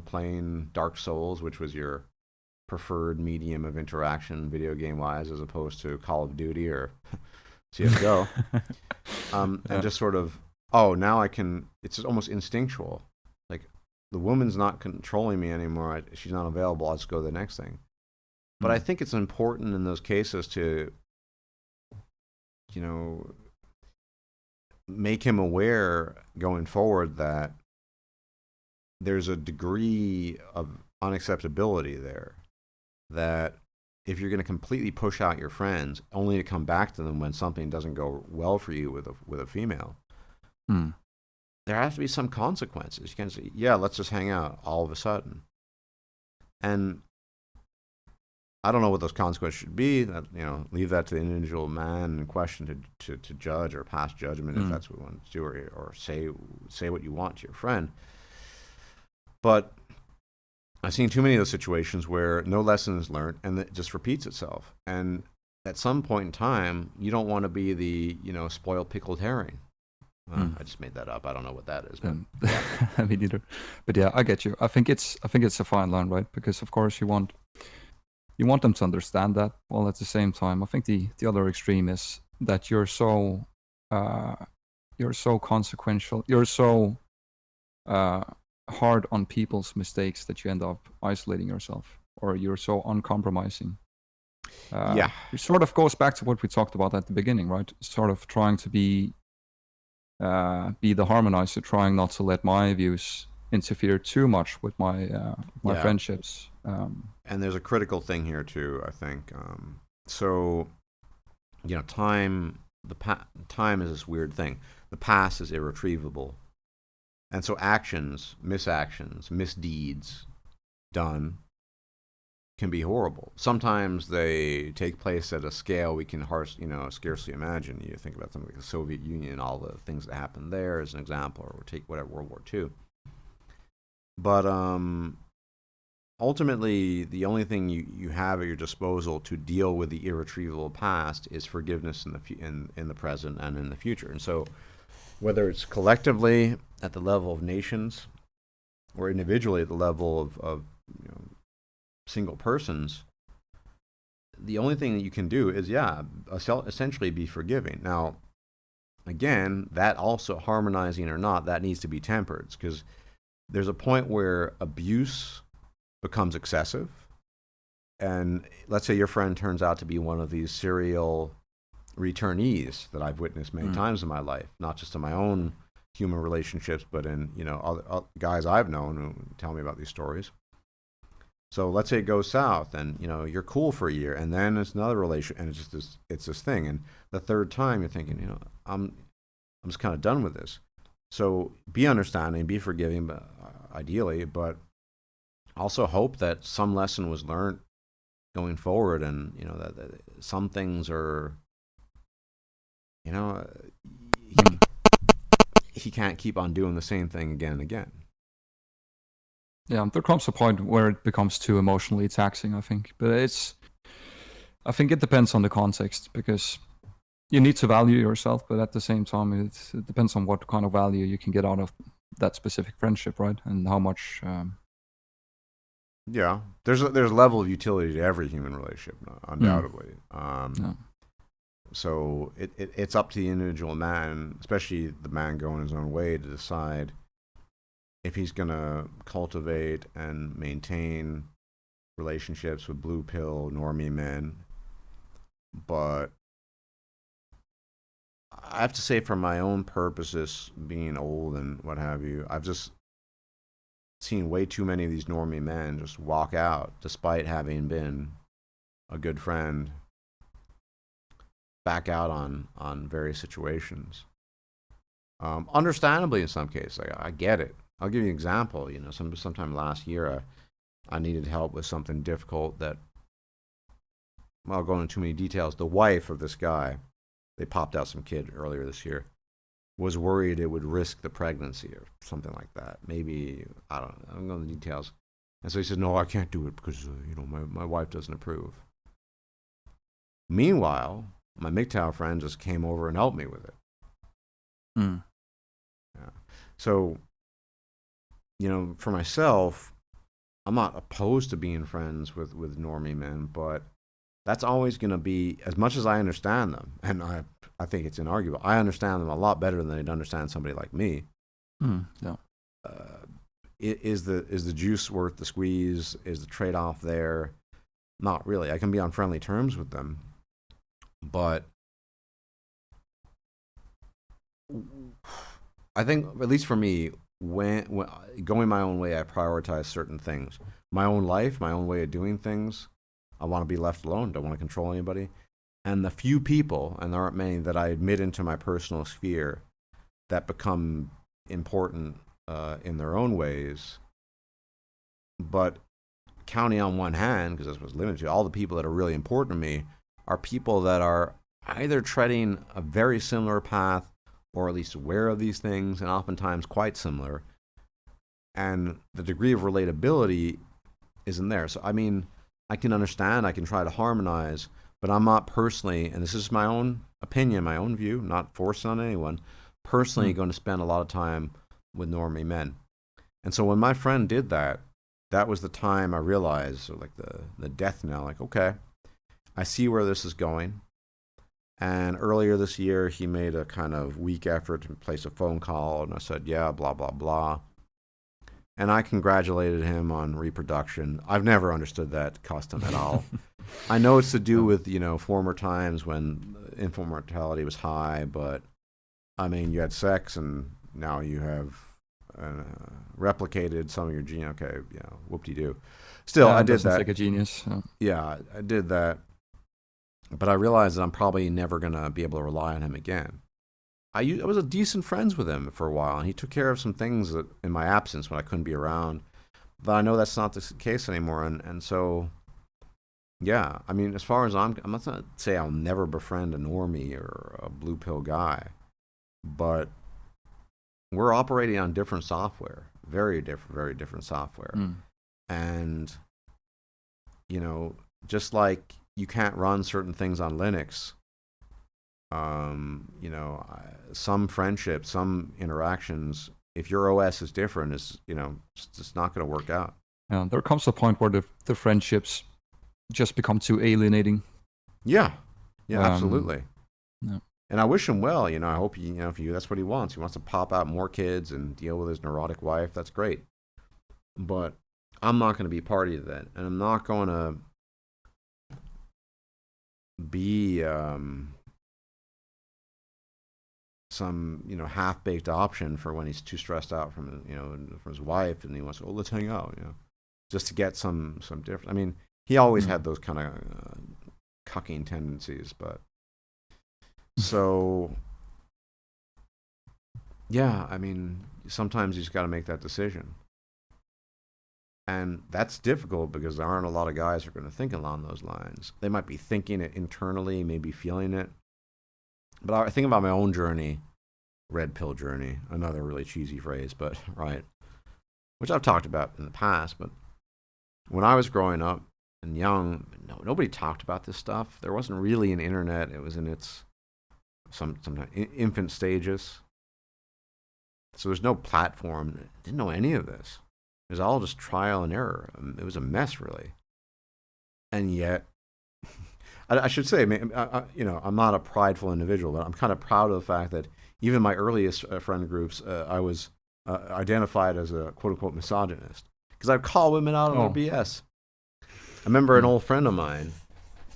playing Dark Souls, which was your preferred medium of interaction video game wise, as opposed to Call of Duty or CSGO. And just sort of, now I can, it's almost instinctual. Like, the woman's not controlling me anymore. She's not available. I'll just go to the next thing. But I think it's important in those cases to, make him aware going forward that there's a degree of unacceptability there. That if you're going to completely push out your friends, only to come back to them when something doesn't go well for you with a female, there has to be some consequences. You can't say, yeah, let's just hang out all of a sudden. And I don't know what those consequences should be. That, leave that to the individual man in question to judge or pass judgment if that's what we want to do, or say what you want to your friend. But I've seen too many of those situations where no lesson is learned and it just repeats itself. And at some point in time, you don't want to be the spoiled pickled herring. I just made that up. I don't know what that is. I mean, neither. But yeah, I get you. I think it's a fine line, right? Because of course you want them to understand that. While at the same time, I think the other extreme is that you're so consequential. You're so hard on people's mistakes that you end up isolating yourself, or you're so uncompromising. Yeah. It sort of goes back to what we talked about at the beginning, right? Sort of trying to be the harmonizer, trying not to let my views interfere too much with my friendships. And there's a critical thing here too, I think. So, time is this weird thing. The past is irretrievable. And so misactions, misdeeds done can be horrible. Sometimes they take place at a scale we can scarcely imagine. You think about something like the Soviet Union, all the things that happened there as an example, or take whatever, World War II. But ultimately, the only thing you have at your disposal to deal with the irretrievable past is forgiveness in the present and in the future. And so, whether it's collectively at the level of nations or individually at the level of single persons, the only thing that you can do is, essentially be forgiving. Now, again, that also, harmonizing or not, that needs to be tempered, because there's a point where abuse becomes excessive. And let's say your friend turns out to be one of these serial returnees that I've witnessed many times in my life, not just in my own human relationships, but in other guys I've known who tell me about these stories. So let's say it goes south, and you're cool for a year, and then it's another relation, and it's this thing, and the third time you're thinking, I'm just kind of done with this. So be understanding, be forgiving, but ideally, but also hope that some lesson was learned going forward, and that some things are, you know, Mm. he can't keep on doing the same thing again and again. Yeah, there comes a point where it becomes too emotionally taxing, I think. But I think it depends on the context, because you need to value yourself, but at the same time, it depends on what kind of value you can get out of that specific friendship, right? And how much. Yeah, there's a level of utility to every human relationship, undoubtedly. Yeah. So it's up to the individual man, especially the man going his own way, to decide if he's going to cultivate and maintain relationships with blue pill normie men. But I have to say, for my own purposes, being old and what have you, I've just seen way too many of these normie men just walk out despite having been a good friend, back out on various situations. Understandably, in some cases, I get it. I'll give you an example. Sometime last year, I needed help with something difficult that, well, I'll go into too many details. The wife of this guy, they popped out some kid earlier this year, was worried it would risk the pregnancy or something like that. Maybe, I don't know. I don't know the details. And so he said, no, I can't do it because, my wife doesn't approve. Meanwhile, my MGTOW friend just came over and helped me with it. Mm. Yeah. So, for myself, I'm not opposed to being friends with normie men, but that's always going to be, as much as I understand them, and I think it's inarguable, I understand them a lot better than I'd understand somebody like me. Yeah. Is the juice worth the squeeze? Is the trade-off there? Not really. I can be on friendly terms with them, but I think, at least for me, when going my own way, I prioritize certain things. My own life, my own way of doing things. I want to be left alone. Don't want to control anybody. And the few people, and there aren't many, that I admit into my personal sphere that become important in their own ways, but counting on one hand, because that's what's limited to, all the people that are really important to me are people that are either treading a very similar path or at least aware of these things, and oftentimes quite similar. And the degree of relatability isn't there. So, I mean, I can understand, I can try to harmonize, but I'm not personally, and this is my own opinion, my own view, not forcing on anyone, personally going to spend a lot of time with normie men. And so when my friend did that, that was the time I realized, so like the death knell, like, okay, I see where this is going. And earlier this year, he made a kind of weak effort to place a phone call, and I said, yeah, blah, blah, blah. And I congratulated him on reproduction. I've never understood that custom at all. I know it's to do with, former times when infant mortality was high, but, I mean, you had sex, and now you have replicated some of your gene. Okay, whoop-de-doo. Still, I did that. Like a genius. Yeah, I did that. But I realized that I'm probably never going to be able to rely on him again. I was a decent friends with him for a while, and he took care of some things that, in my absence when I couldn't be around. But I know that's not the case anymore, and so, yeah. I mean, as far as I'm not going to say I'll never befriend a normie or a blue pill guy, but we're operating on different software, very different software, and just like you can't run certain things on Linux. Some friendships, some interactions, if your OS is different, it's just not going to work out. Yeah, there comes a point where the friendships just become too alienating. Yeah, absolutely. Yeah. And I wish him well. I hope if that's what he wants. He wants to pop out more kids and deal with his neurotic wife. That's great. But I'm not going to be party to that, and I'm not going to be some half-baked option for when he's too stressed out from from his wife, and he wants to, let's hang out, just to get some different. I mean, he always had those kind of cucking tendencies, but so yeah, I mean, sometimes you just got to make that decision. And that's difficult because there aren't a lot of guys who are going to think along those lines. They might be thinking it internally, maybe feeling it. But I think about my own journey, red pill journey, another really cheesy phrase, but right, which I've talked about in the past. But when I was growing up and young, nobody talked about this stuff. There wasn't really an internet. It was in its sometimes infant stages. So there's no platform. Didn't know any of this. It was all just trial and error. It was a mess, really. And yet, I should say, I'm not a prideful individual, but I'm kind of proud of the fact that even my earliest friend groups, I was identified as a quote-unquote misogynist. Because I'd call women out on their BS. I remember an old friend of mine,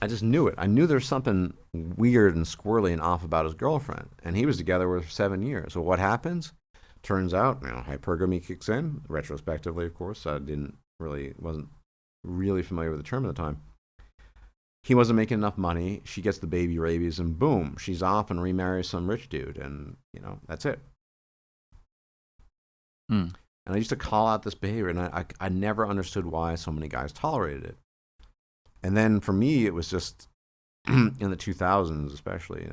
I just knew it. I knew there was something weird and squirrely and off about his girlfriend. And he was together with her 7 years. So what happens? Turns out, hypergamy kicks in, retrospectively, of course. I wasn't really familiar with the term at the time. He wasn't making enough money. She gets the baby rabies, and boom, she's off and remarries some rich dude, and that's it. And I used to call out this behavior, and I never understood why so many guys tolerated it. And then for me, it was just in the 2000s, especially.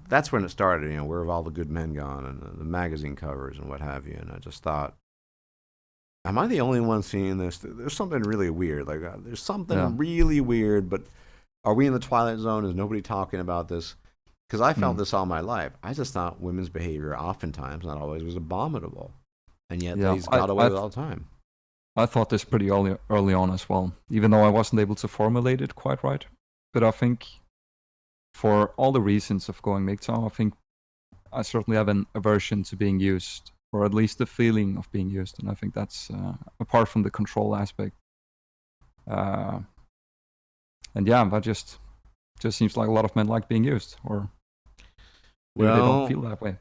That's when it started. Where have all the good men gone, and the magazine covers and what have you. And I just thought, am I the only one seeing this? There's something really weird. Like there's something really weird. But are we in the twilight zone? Is nobody talking about this? Because I felt this all my life. I just thought women's behavior, oftentimes, not always, was abominable, and yet these got away with it all the time. I thought this pretty early on as well, even though I wasn't able to formulate it quite right. But I think, for all the reasons of going MGTOW, I think I certainly have an aversion to being used, or at least the feeling of being used. And I think that's apart from the control aspect. And that just seems like a lot of men like being used, or maybe they don't feel that way.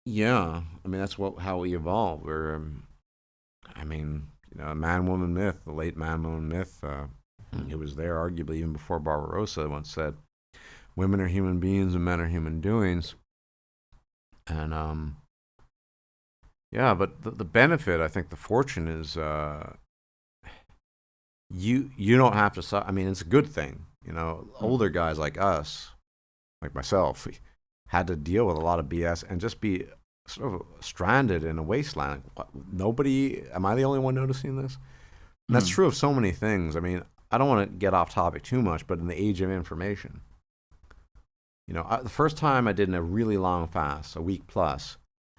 Yeah, I mean that's how we evolved. We're, a man-woman myth, the late man-woman myth. It was there arguably even before Barbarossa once said, women are human beings and men are human doings. And but the benefit, I think the fortune is you don't have to it's a good thing. Older guys like us, like myself, we had to deal with a lot of BS and just be sort of stranded in a wasteland. Am I the only one noticing this? And that's true of so many things. I don't want to get off topic too much, but in the age of information, the first time I did a really long fast, a week plus,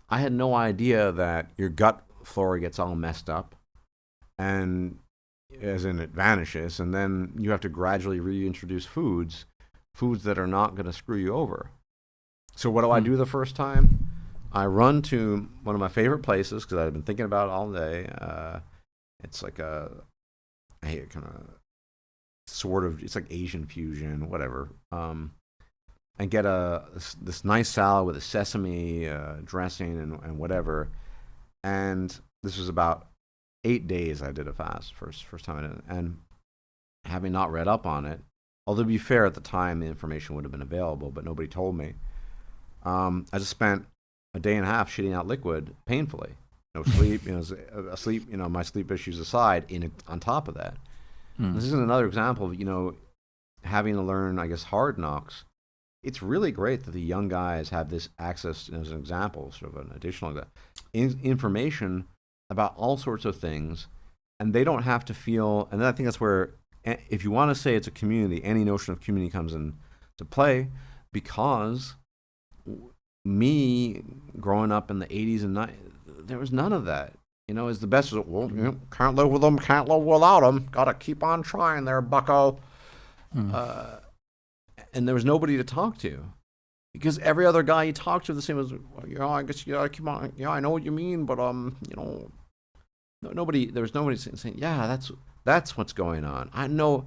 I had no idea that your gut flora gets all messed up, and as in it vanishes, and then you have to gradually reintroduce foods that are not going to screw you over. So what do I do the first time? I run to one of my favorite places because I've been thinking about it all day. It's like it's like Asian fusion, whatever. And get this nice salad with a sesame dressing and whatever. And this was about 8 days I did a fast, first time I did it. And having not read up on it, although to be fair, at the time the information would have been available, but nobody told me. I just spent a day and a half shitting out liquid painfully. No sleep, my sleep issues aside, on top of that. This is another example of, having to learn, I guess, hard knocks. It's really great that the young guys have this access, as an example, sort of an additional information about all sorts of things, and they don't have to feel, and I think that's where, if you want to say it's a community, any notion of community comes into play, because me growing up in the 80s and 90s, there was none of that. Is the best, can't live with them, can't live without them, gotta keep on trying there, bucko. And there was nobody to talk to, because every other guy you talk to, the same as, I guess, keep on, I know what you mean, but nobody, there was nobody saying, that's what's going on. I know,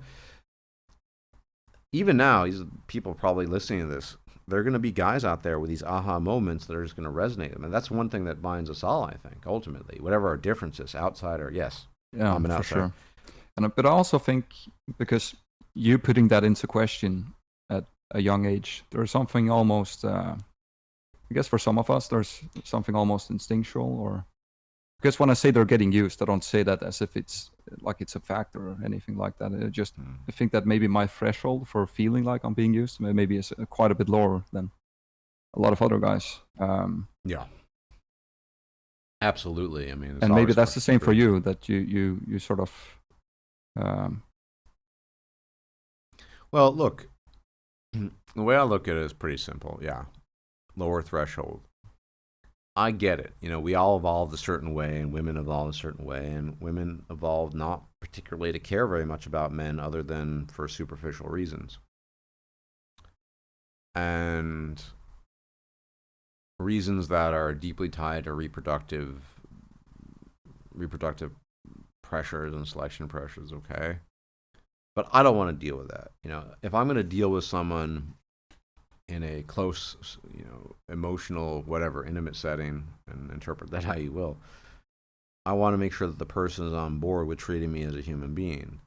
even now, these people probably listening to this, there are going to be guys out there with these aha moments that are just going to resonate with them. And that's one thing that binds us all, I think, ultimately, whatever our differences, outsider, yes. Yeah, for sure. But I also think, because you putting that into question at a young age, there's something almost, I guess for some of us, there's something almost instinctual, or Because when I say they're getting used, I don't say that as if it's like it's a factor or anything like that. I think that maybe my threshold for feeling like I'm being used maybe is quite a bit lower than a lot of other guys. Yeah. Absolutely. I mean, And maybe that's the same for you, that you sort of. Well, look, the way I look at it is pretty simple. Yeah, lower threshold. I get it. You know, we all evolved a certain way, and women evolved a certain way, and women evolved not particularly to care very much about men other than for superficial reasons. And reasons that are deeply tied to reproductive pressures and selection pressures, okay? But I don't want to deal with that. You know, if I'm going to deal with someone in a close, you know, emotional, whatever, intimate setting, and interpret that how you will, I want to make sure that the person is on board with treating me as a human being.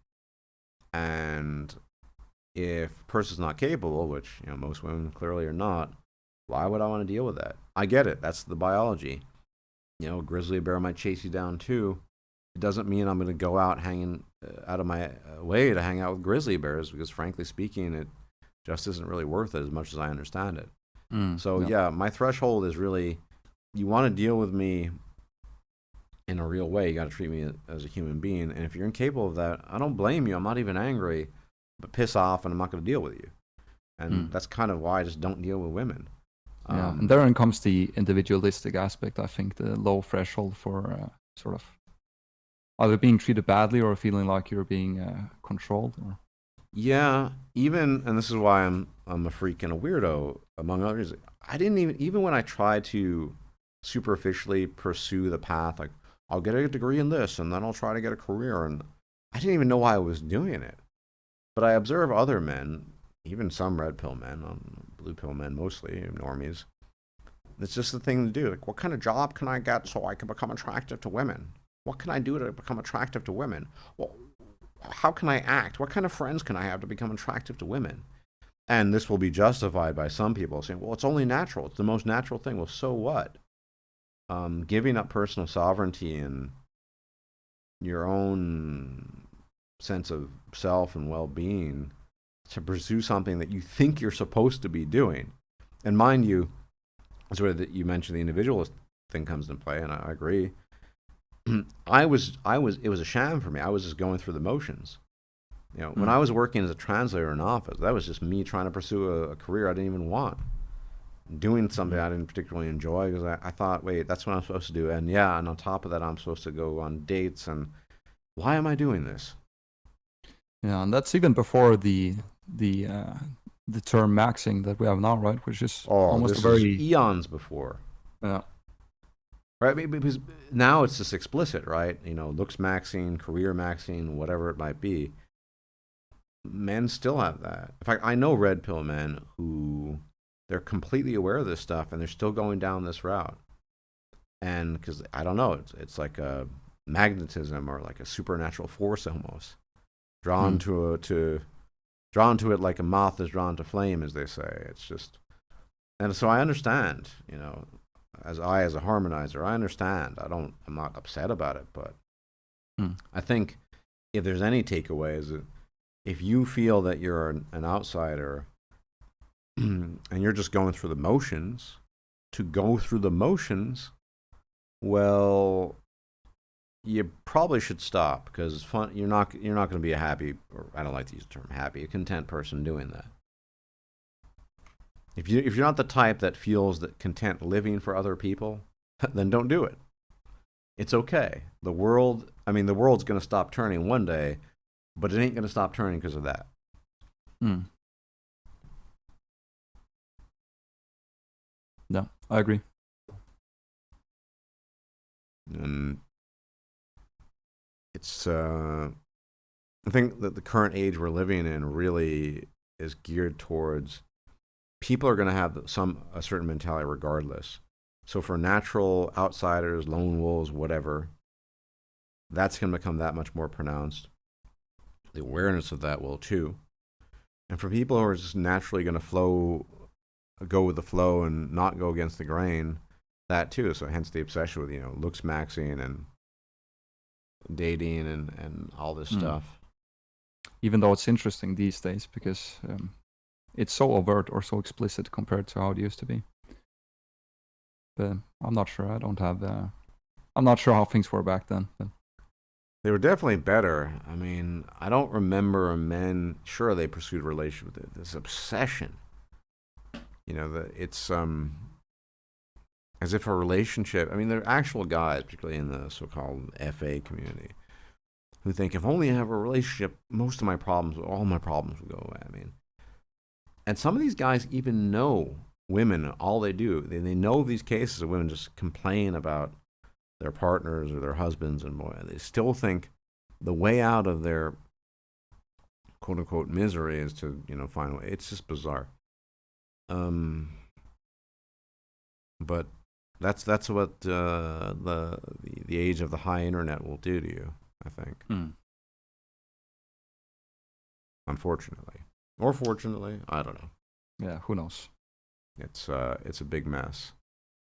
And if the person's not capable, which, you know, most women clearly are not, why would I want to deal with that? I get it. That's the biology. You know, a grizzly bear might chase you down too. It doesn't mean I'm going to go out hanging out of my way to hang out with grizzly bears, because frankly speaking, it just isn't really worth it as much as I understand it. So yeah, my threshold is really, you want to deal with me in a real way, you got to treat me as a human being. And if you're incapable of that, I don't blame you. I'm not even angry, but piss off, and I'm not going to deal with you. And that's kind of why I just don't deal with women. Yeah, and therein comes the individualistic aspect. I think the low threshold for sort of either being treated badly or feeling like you're being controlled. Or... Yeah, and this is why I'm a freak and a weirdo, among others. I didn't even when I tried to superficially pursue the path, like I'll get a degree in this and then I'll try to get a career, and I didn't even know why I was doing it. But I observe other men, even some red pill men, blue pill men mostly, normies. It's just the thing to do. Like, what kind of job can I get so I can become attractive to women? What can I do to become attractive to women? Well, how can I act? What kind of friends can I have to become attractive to women? And this will be justified by some people saying, well, it's only natural. It's the most natural thing. Well, so what? Giving up personal sovereignty and your own sense of self and well-being to pursue something that you think you're supposed to be doing. And mind you, that's where you mentioned the individualist thing comes into play, and I agree. It was a sham for me. I was just going through the motions. You know, when I was working as a translator in an office, that was just me trying to pursue a career I didn't even want. Doing something I didn't particularly enjoy, because I thought, wait, that's what I'm supposed to do. And yeah, and on top of that, I'm supposed to go on dates. And why am I doing this? Yeah, and that's even before the term maxing that we have now, right? Which is almost is eons before. Yeah. Right, because now it's just explicit, right? You know, looks maxing, career maxing, whatever it might be. Men still have that. In fact, I know red pill men who they're completely aware of this stuff and they're still going down this route. And because I don't know, it's like a magnetism or like a supernatural force almost, drawn to it like a moth is drawn to flame, as they say. It's just, and so I understand, you know. As a harmonizer, I understand. I'm not upset about it, but I think if there's any takeaway, is that if you feel that you're an outsider and you're just going through the motions, well, you probably should stop, because it's fun. You're not going to be a happy, or I don't like to use the term happy, a content person doing that. If you're not the type that feels that content living for other people, then don't do it. It's okay. The world's going to stop turning one day, but it ain't going to stop turning because of that. No, I agree. And it's I think that the current age we're living in really is geared towards people are going to have a certain mentality regardless. So for natural outsiders, lone wolves, whatever, that's going to become that much more pronounced. The awareness of that will too. And for people who are just naturally going to go with the flow and not go against the grain, that too. So hence the obsession with, looks maxing and dating and all this stuff. Even though it's interesting these days because it's so overt or so explicit compared to how it used to be. But I'm not sure. I'm not sure how things were back then. But They were definitely better. I mean, I don't remember men. Sure, they pursued a relationship with this obsession. It's as if a relationship. I mean, there are actual guys, particularly in the so-called FA community, who think if only I have a relationship, all my problems will go away. I mean, and some of these guys even know women. All they do, they know these cases of women just complain about their partners or their husbands, and boy, they still think the way out of their quote unquote misery is to find a way. It's just bizarre. But that's what the age of the high internet will do to you, I think. Unfortunately, or fortunately, I don't know. Yeah, who knows? It's a big mess.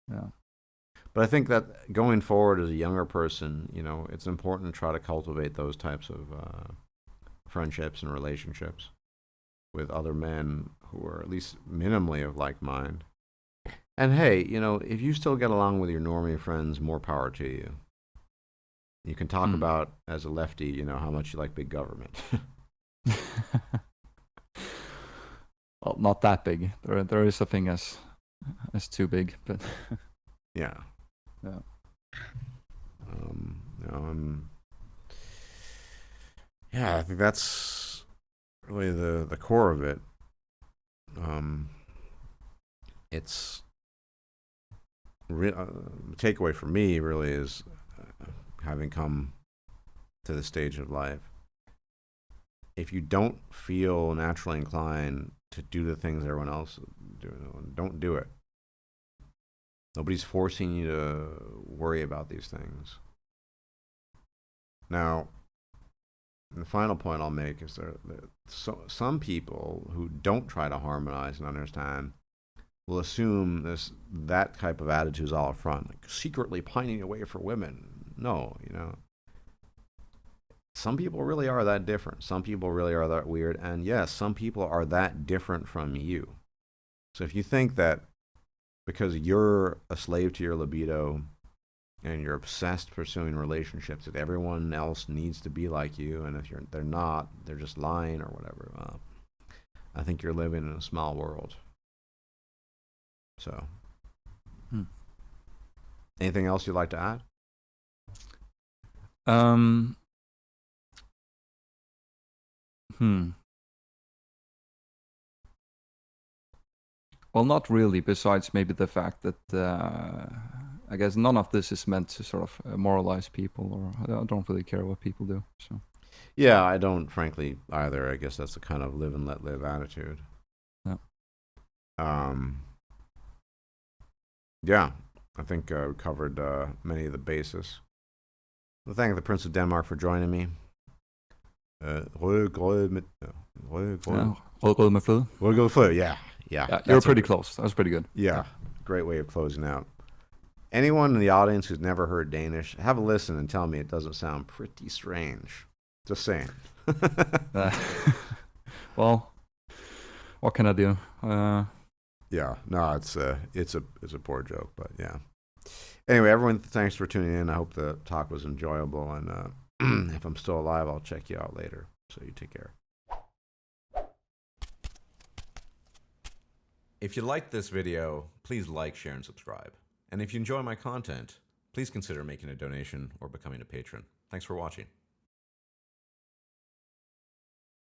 Yeah. But I think that going forward as a younger person, it's important to try to cultivate those types of friendships and relationships with other men who are at least minimally of like mind. And hey, if you still get along with your normie friends, more power to you. You can talk about, as a lefty, how much you like big government. Well, not that big. There is a thing as too big, but yeah. Yeah. Yeah, I think that's really the core of it. It's the takeaway for me really is having come to this stage of life. If you don't feel naturally inclined to do the things everyone else do, don't do it. Nobody's forcing you to worry about these things. Now, the final point I'll make is that some people who don't try to harmonize and understand will assume that type of attitude is all up front, like secretly pining away for women. No, some people really are that different. Some people really are that weird. And yes, some people are that different from you. So if you think that because you're a slave to your libido and you're obsessed pursuing relationships that everyone else needs to be like you, and if they're not, they're just lying or whatever, well, I think you're living in a small world. So anything else you'd like to add? Well, not really, besides maybe the fact that I guess none of this is meant to sort of moralize people, or I don't really care what people do. So yeah, I don't frankly either. I guess that's the kind of live and let live attitude. Yeah, I think we covered many of the bases. Well, thank the Prince of Denmark for joining me. Yeah. You're pretty close. That was pretty good. Yeah, great way of closing out. Anyone in the audience who's never heard Danish, have a listen and tell me it doesn't sound pretty strange. Just saying. Well, what can I do? Yeah, no, it's a poor joke, but yeah. Anyway, everyone, thanks for tuning in. I hope the talk was enjoyable, and if I'm still alive, I'll check you out later. So you take care. If you liked this video, please like, share, and subscribe. And if you enjoy my content, please consider making a donation or becoming a patron. Thanks for watching.